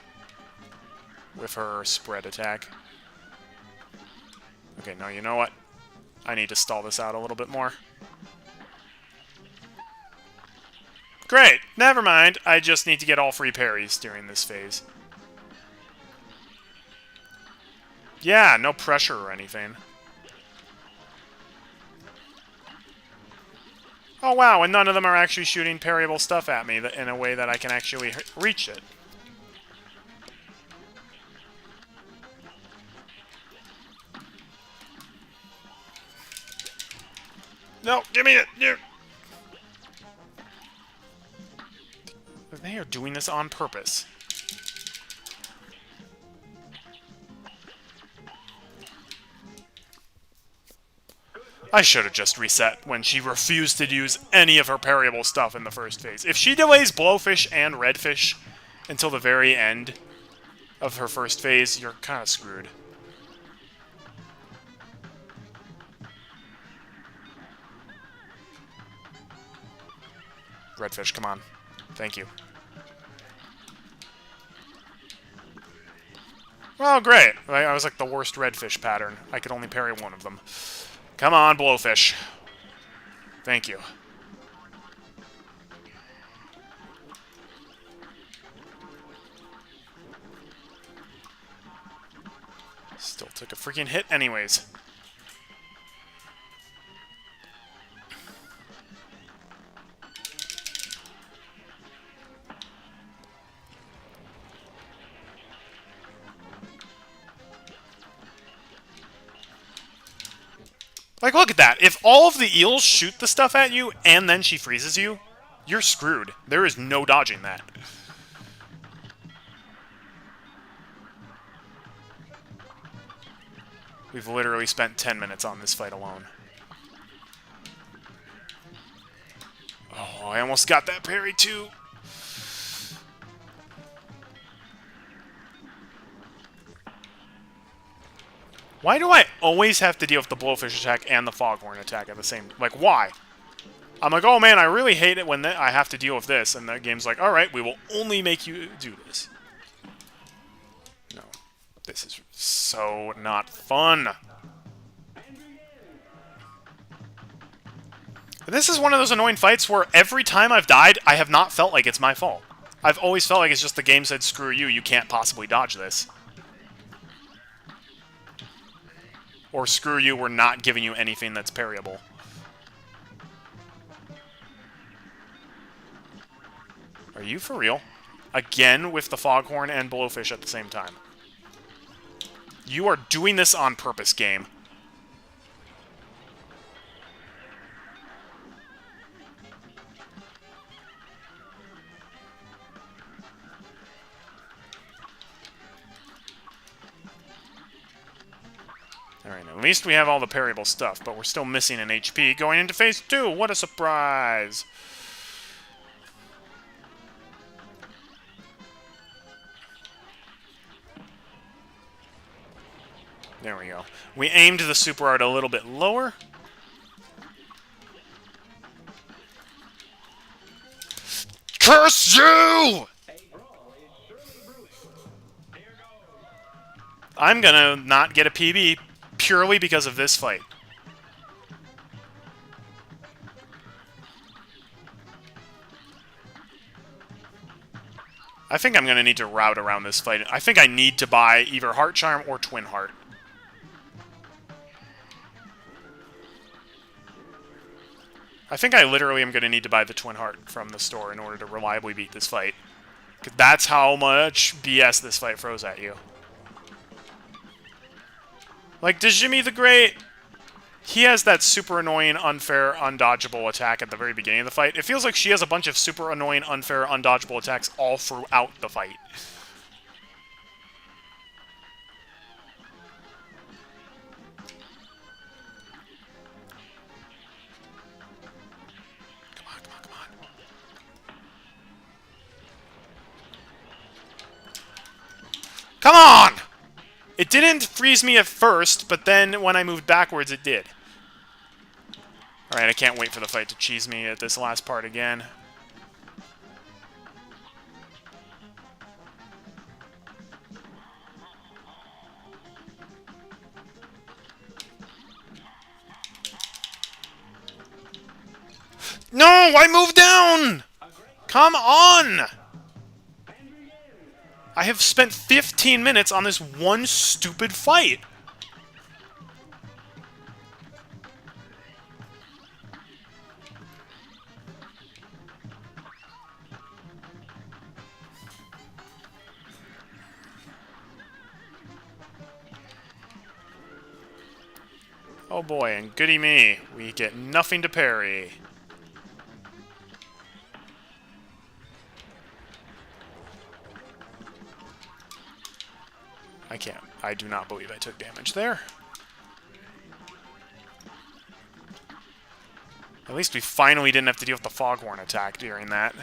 with her spread attack. Okay, now you know what? I need to stall this out a little bit more. Great! Never mind. I just need to get all free parries during this phase. Yeah, no pressure or anything. Oh wow, and none of them are actually shooting parryable stuff at me in a way that I can actually reach it. No, give me it! They are doing this on purpose. I should have just reset when she refused to use any of her parryable stuff in the first phase. If she delays Blowfish and Redfish until the very end of her first phase, you're kind of screwed. Redfish, come on. Thank you. Well, great. I was like the worst Redfish pattern. I could only parry one of them. Come on, Blowfish. Thank you. Still took a freaking hit anyways. Like, look at that. If all of the eels shoot the stuff at you and then she freezes you, you're screwed. There is no dodging that. We've literally spent 10 minutes on this fight alone. Oh, I almost got that parry too. Why do I always have to deal with the Blowfish attack and the Foghorn attack at the same... Like, why? I'm like, oh man, I really hate it when I have to deal with this. And the game's like, alright, we will only make you do this. No. This is so not fun. This is one of those annoying fights where every time I've died, I have not felt like it's my fault. I've always felt like it's just the game said, screw you, you can't possibly dodge this. Or screw you, we're not giving you anything that's parryable. Are you for real? Again with the Foghorn and Blowfish at the same time. You are doing this on purpose, game. Alright, at least we have all the parryable stuff, but we're still missing an HP going into phase 2. What a surprise! There we go. We aimed the super art a little bit lower. Curse you! I'm gonna not get a PB purely because of this fight. I think I'm gonna need to route around this fight. I think I need to buy either Heart Charm or Twin Heart. I think I literally am going to need to buy the Twin Heart from the store in order to reliably beat this fight. 'Cause that's how much BS this fight throws at you. Like, does Jimmy the Great... He has that super annoying, unfair, undodgeable attack at the very beginning of the fight. It feels like she has a bunch of super annoying, unfair, undodgeable attacks all throughout the fight. Come on, come on, come on. Come on! It didn't freeze me at first, but then when I moved backwards, it did. Alright, I can't wait for the fight to cheese me at this last part again. No! I moved down! Come on! I have spent 15 minutes on this one stupid fight. Oh boy, and goody me, we get nothing to parry. I can't. I do not believe I took damage there. At least we finally didn't have to deal with the Foghorn attack during that.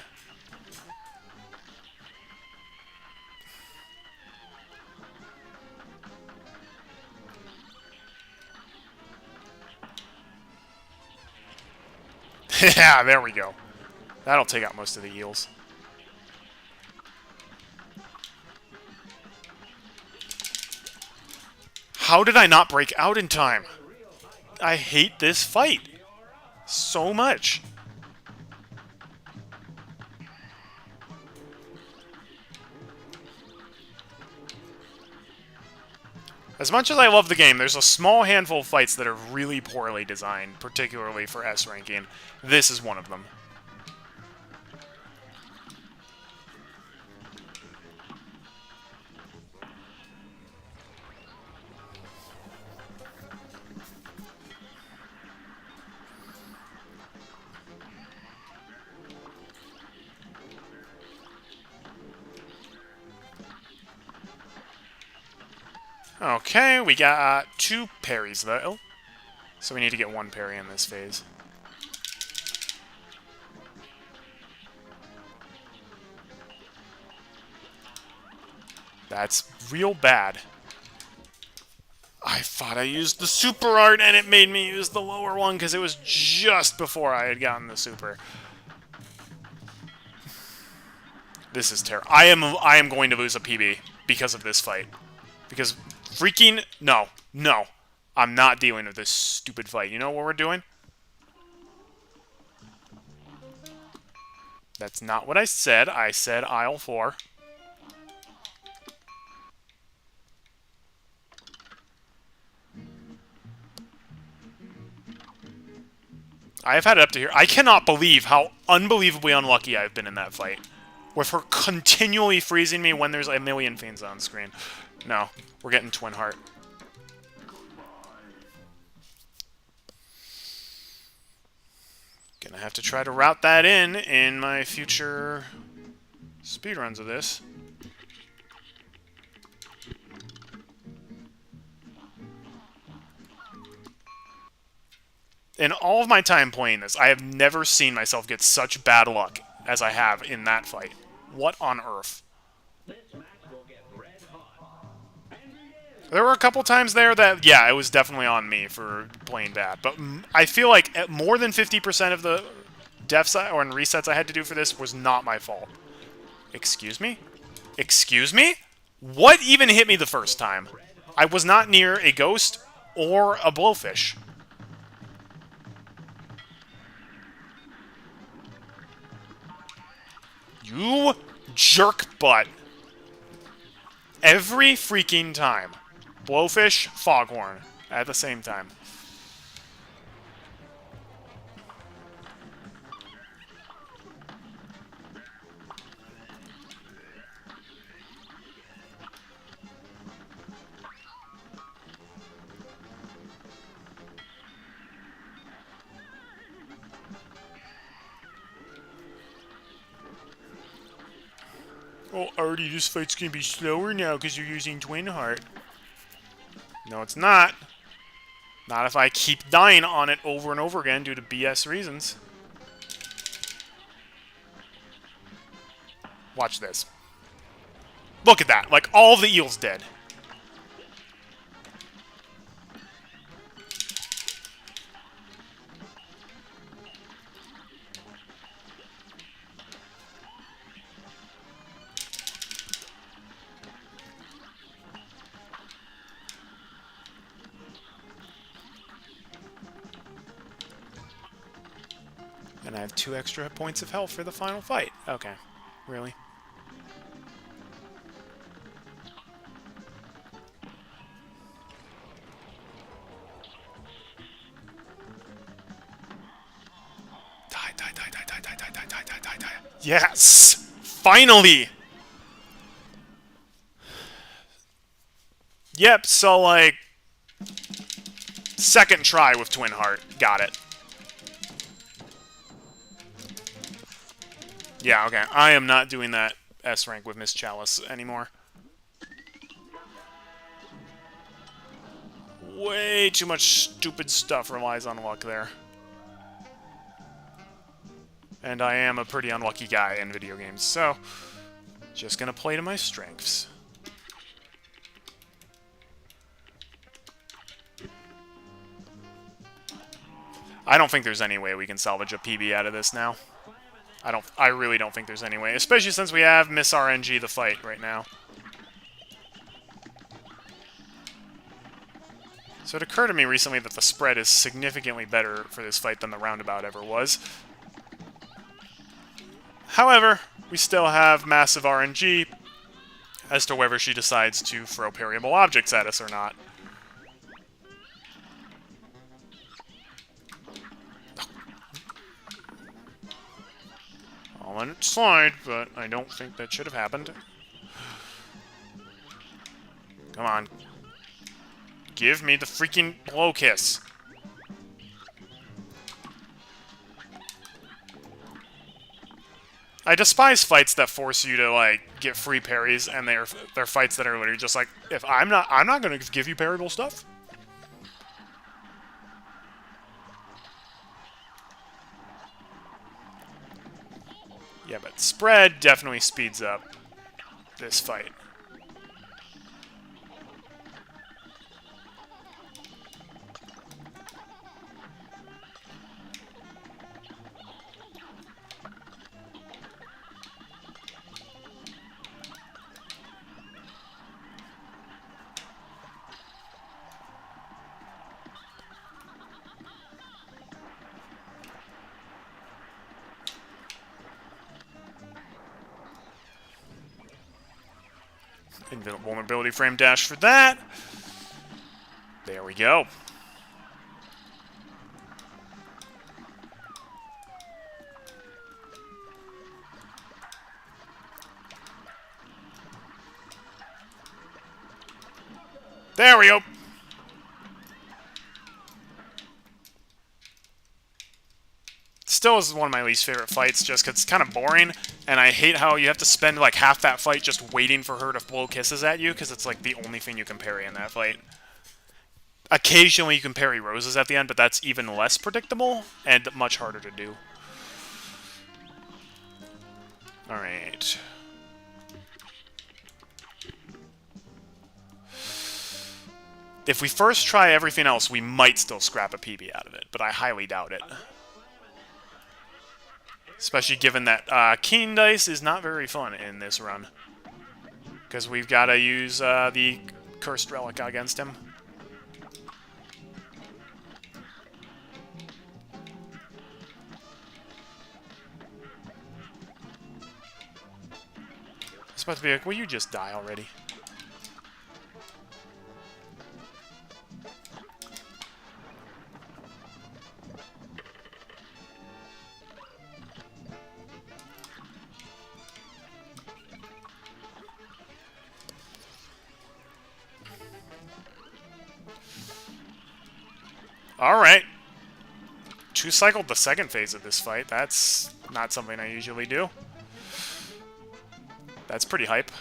Yeah, there we go. That'll take out most of the eels. How did I not break out in time? I hate this fight so much. As much as I love the game, there's a small handful of fights that are really poorly designed, particularly for S ranking. This is one of them. Okay, we got 2 parries, though. So we need to get 1 parry in this phase. That's real bad. I thought I used the super art, and it made me use the lower one, because it was just before I had gotten the super. This is terrible. I am going to lose a PB because of this fight. Because freaking... No. No. I'm not dealing with this stupid fight. You know what we're doing? That's not what I said. I said aisle 4. I have had it up to here. I cannot believe how unbelievably unlucky I've been in that fight. With her continually freezing me when there's a million fiends on screen. No, we're getting Twin Heart. Gonna have to try to route that in my future speedruns of this. In all of my time playing this, I have never seen myself get such bad luck as I have in that fight. What on earth? There were a couple times there that, yeah, it was definitely on me for playing bad. But I feel like more than 50% of the deaths or resets I had to do for this was not my fault. Excuse me? Excuse me? What even hit me the first time? I was not near a ghost or a blowfish. You jerk butt. Every freaking time. Blowfish, Foghorn at the same time. Oh, Artie, this fight's gonna be slower now because you're using Twin Heart. No, it's not. Not if I keep dying on it over and over again due to BS reasons. Watch this. Look at that. Like, all of the eels dead. And I have 2 extra points of health for the final fight. Okay. Really? Die, die, die, die, die, die, die, die, die, die, die, die. Yes! Finally! Yep, so, like... second try with Twin Heart. Got it. Yeah, okay. I am not doing that S rank with Miss Chalice anymore. Way too much stupid stuff relies on luck there. And I am a pretty unlucky guy in video games, so... just gonna play to my strengths. I don't think there's any way we can salvage a PB out of this now. I really don't think there's any way, especially since we have Miss RNG the fight right now. So it occurred to me recently that the spread is significantly better for this fight than the roundabout ever was. However, we still have massive RNG as to whether she decides to throw parryable objects at us or not. I'll let it slide, but I don't think that should have happened. Come on. Give me the freaking blow kiss. I despise fights that force you to, like, get free parries, and they're fights that are literally just like, if I'm not gonna give you parryable stuff. Yeah, but spread definitely speeds up this fight. Vulnerability frame dash for that. There we go. There we go. Still is one of my least favorite fights just because it's kind of boring, and I hate how you have to spend like half that fight just waiting for her to blow kisses at you because it's like the only thing you can parry in that fight. Occasionally you can parry roses at the end, but that's even less predictable and much harder to do. Alright. If we first try everything else, we might still scrap a PB out of it, but I highly doubt it. Especially given that Keen Dice is not very fun in this run. Because we've got to use the Cursed Relic against him. It's about to be like, will you just die already? Alright. Two-cycled the second phase of this fight. That's not something I usually do. That's pretty hype.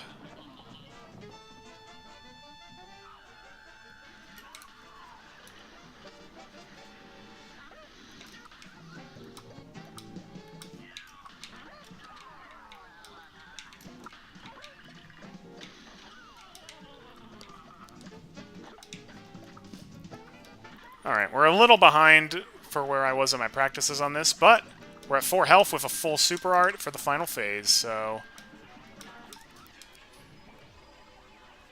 Alright, we're a little behind for where I was in my practices on this, but we're at 4 health with a full super art for the final phase, so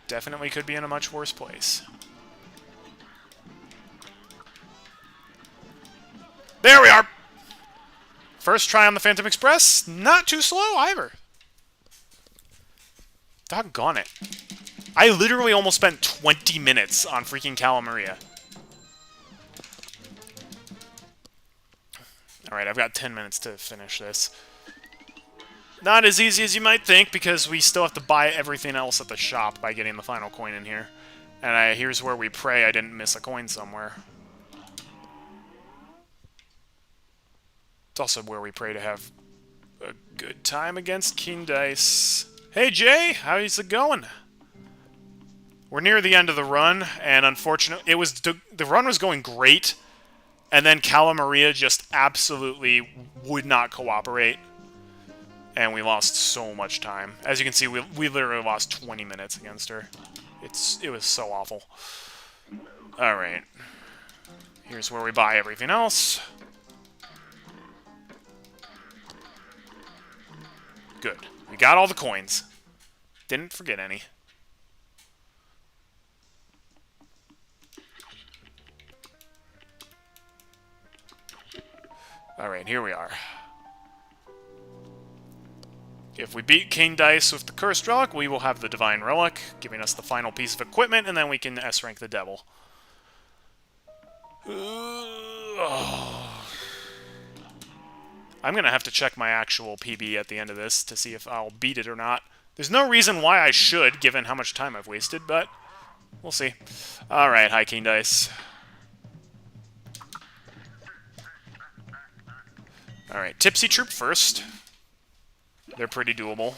definitely could be in a much worse place. There we are! First try on the Phantom Express, not too slow either. Doggone it. I literally almost spent 20 minutes on freaking Cala. Alright, I've got 10 minutes to finish this. Not as easy as you might think, because we still have to buy everything else at the shop by getting the final coin in here. And here's where we pray I didn't miss a coin somewhere. It's also where we pray to have a good time against King Dice. Hey Jay, how's it going? We're near the end of the run, and unfortunately, the run was going great, and then Cala just absolutely would not cooperate, and we lost so much time. As you can see, we literally lost 20 minutes against her. It was so awful. All right, here's where we buy everything else. Good. We got all the coins. Didn't forget any. Alright, here we are. If we beat King Dice with the Cursed Relic, we will have the Divine Relic, giving us the final piece of equipment, and then we can S-rank the Devil. I'm going to have to check my actual PB at the end of this to see if I'll beat it or not. There's no reason why I should, given how much time I've wasted, but we'll see. Alright, hi King Dice. Alright, Tipsy Troop first. They're pretty doable.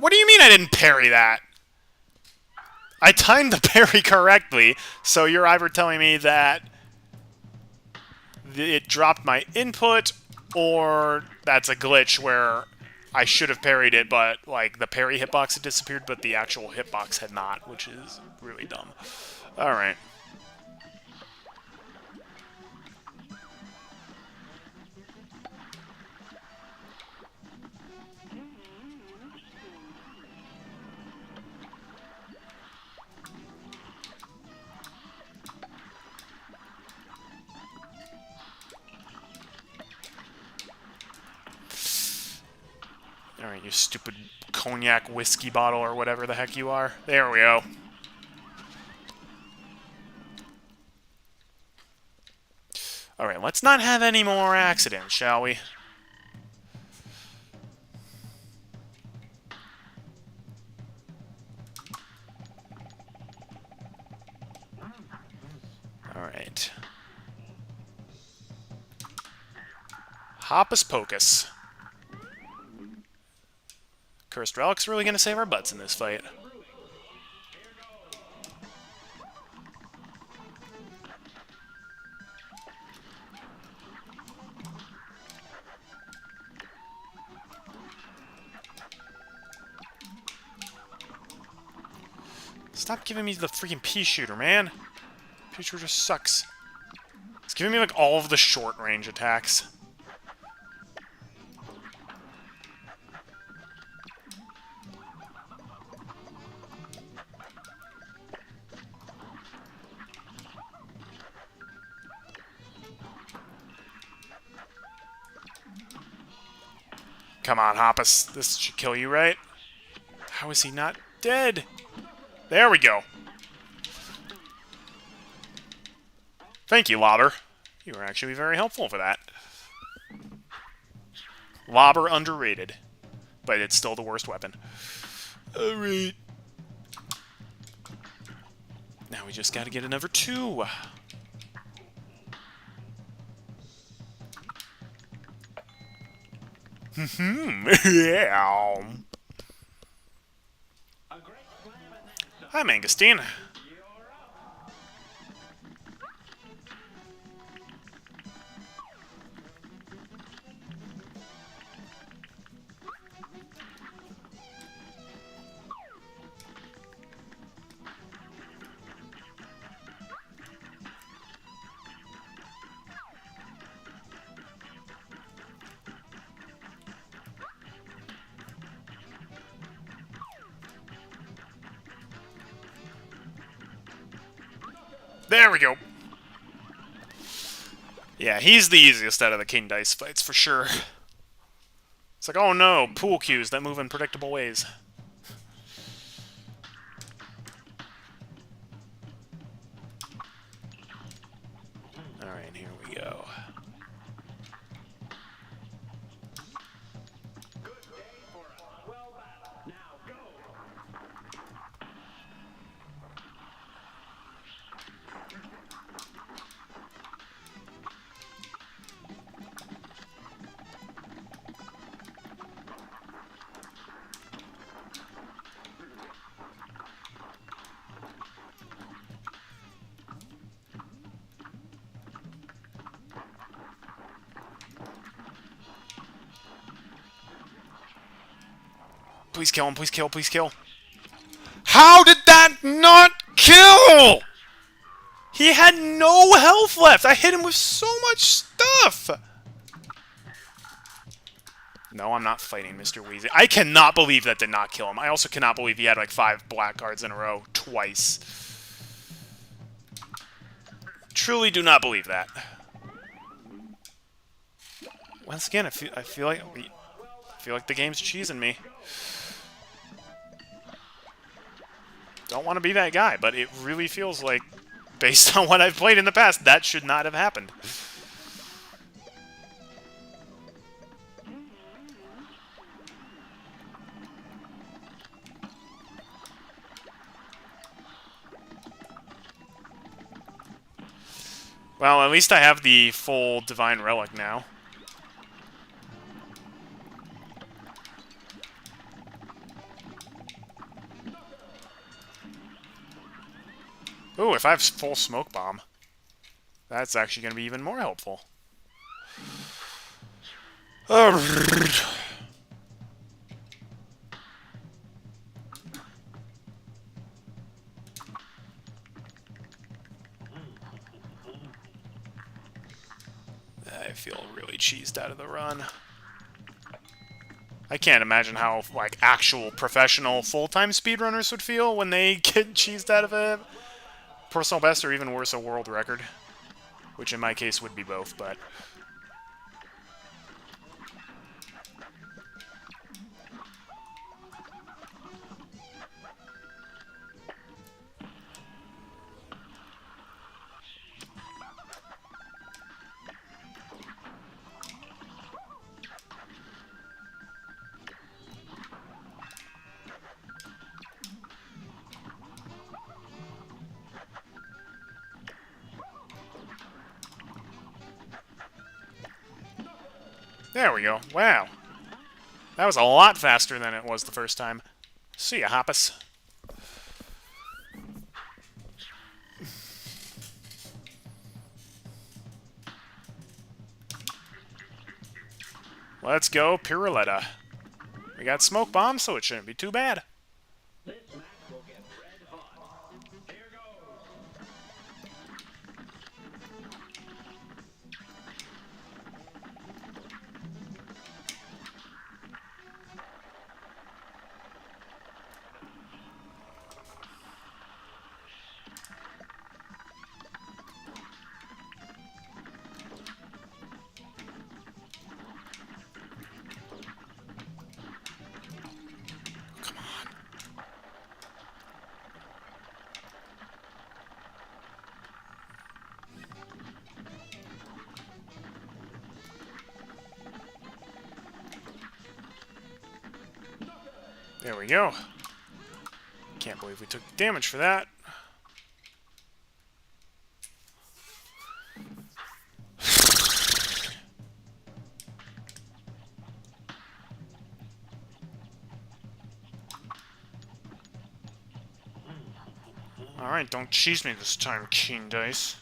What do you mean I didn't parry that? I timed the parry correctly, so you're either telling me that it dropped my input, or that's a glitch where I should have parried it, but like the parry hitbox had disappeared, but the actual hitbox had not, which is really dumb. Alright. Alright, you stupid cognac whiskey bottle or whatever the heck you are. There we go. Alright, let's not have any more accidents, shall we? Alright. Hoppus Pocus. Cursed Relic's really going to save our butts in this fight. Stop giving me the freaking pea shooter, man. Pea shooter just sucks. It's giving me like all of the short range attacks. Come on, Hoppus. This should kill you, right? How is he not dead? There we go. Thank you, Lobber. You were actually very helpful for that. Lobber underrated, but it's still the worst weapon. Alright. Now we just gotta get another 2. Yeah. Hi, Mangosteen. There we go. Yeah, he's the easiest out of the King Dice fights, for sure. It's like, oh no, pool cues that move in predictable ways. Alright, here we go. Please kill him, please kill, please kill. How did that not kill? He had no health left. I hit him with so much stuff. No, I'm not fighting Mr. Weezy. I cannot believe that did not kill him. I also cannot believe he had like 5 black cards in a row twice. Truly do not believe that. Once again, I feel like the game's cheesing me. Don't want to be that guy, but it really feels like, based on what I've played in the past, that should not have happened. Well, at least I have the full Divine Relic now. Ooh, if I have full Smoke Bomb, that's actually going to be even more helpful. I feel really cheesed out of the run. I can't imagine how, like, actual professional full-time speedrunners would feel when they get cheesed out of a personal best or even worse, a world record. Which in my case would be both, but... There we go. Wow. That was a lot faster than it was the first time. See ya, Hoppus. Let's go, Piruletta. We got Smoke Bomb, so it shouldn't be too bad. Come on. There we go. Can't believe we took damage for that. Alright, don't cheese me this time, King Dice.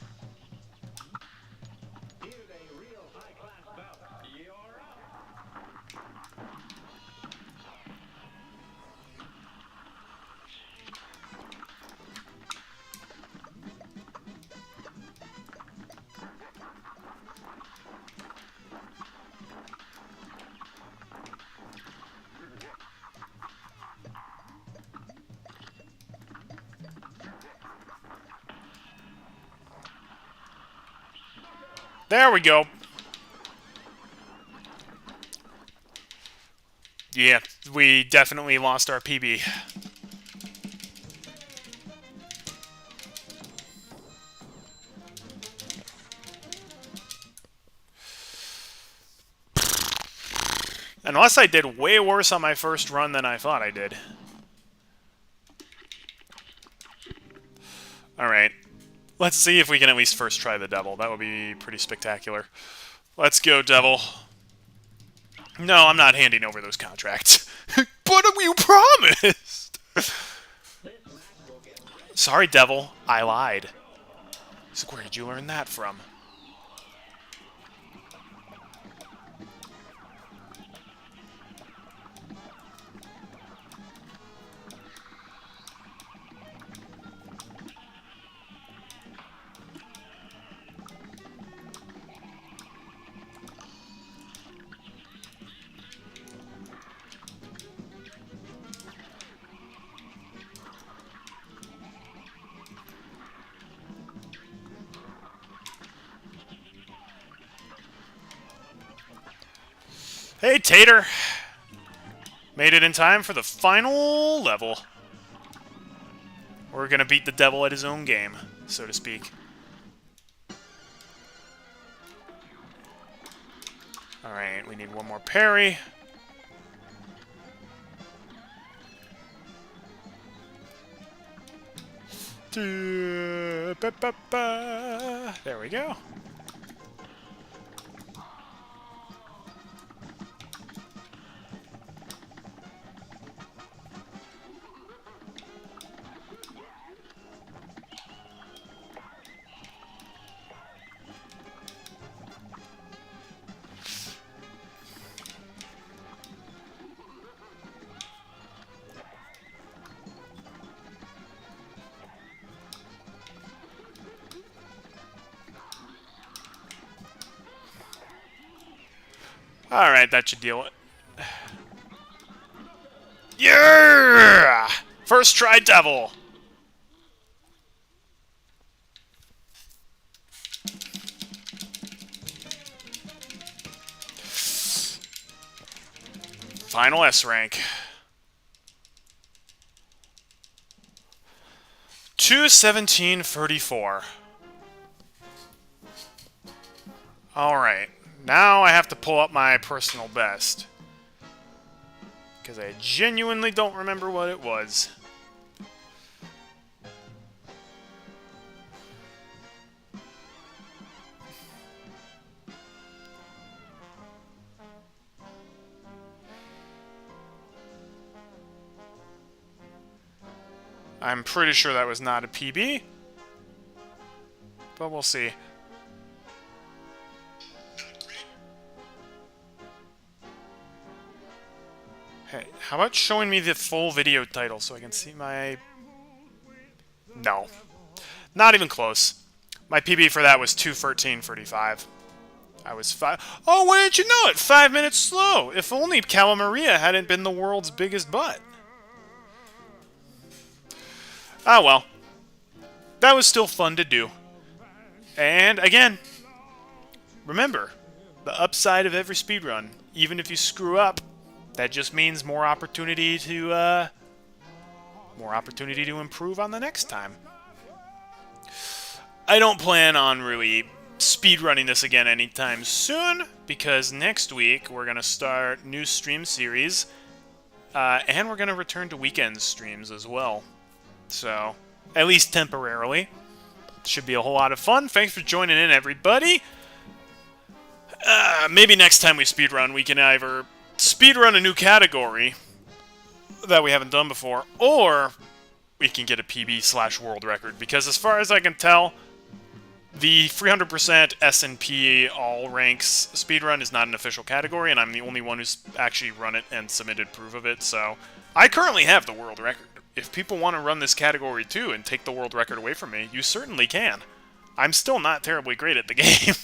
There we go. Yeah, we definitely lost our PB. Unless I did way worse on my first run than I thought I did. Alright. Let's see if we can at least first try the devil. That would be pretty spectacular. Let's go, devil. No, I'm not handing over those contracts. But you promised! Sorry, devil. I lied. So where did you learn that from? Hey, Tater! Made it in time for the final level. We're gonna beat the devil at his own game, so to speak. Alright, we need one more parry. There we go. Alright, that should deal it. Yeah! First try, devil! Final S rank. 2:17:34. Alright. Now I have to pull up my personal best. Because I genuinely don't remember what it was. I'm pretty sure that was not a PB. But we'll see. Hey, how about showing me the full video title so I can see my... No. Not even close. My PB for that was 2:13:35. I was 5... Oh, why didn't you know it? 5 minutes slow. If only Cala hadn't been the world's biggest butt. Ah, well. That was still fun to do. And, again, remember, the upside of every speedrun, even if you screw up, that just means more opportunity to improve on the next time. I don't plan on really speedrunning this again anytime soon, because next week we're going to start new stream series, And we're going to return to weekend streams as well. So, at least temporarily. Should be a whole lot of fun. Thanks for joining in, everybody. Maybe next time we speedrun, we can either speedrun a new category that we haven't done before, or we can get a PB/world record. Because as far as I can tell, the 300% S&P all ranks speedrun is not an official category, and I'm the only one who's actually run it and submitted proof of it, so I currently have the world record. If people want to run this category too and take the world record away from me, you certainly can. I'm still not terribly great at the game,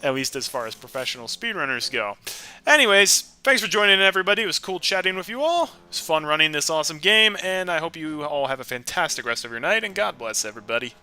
at least as far as professional speedrunners go. Anyways, thanks for joining in, everybody. It was cool chatting with you all. It was fun running this awesome game, and I hope you all have a fantastic rest of your night, and God bless everybody.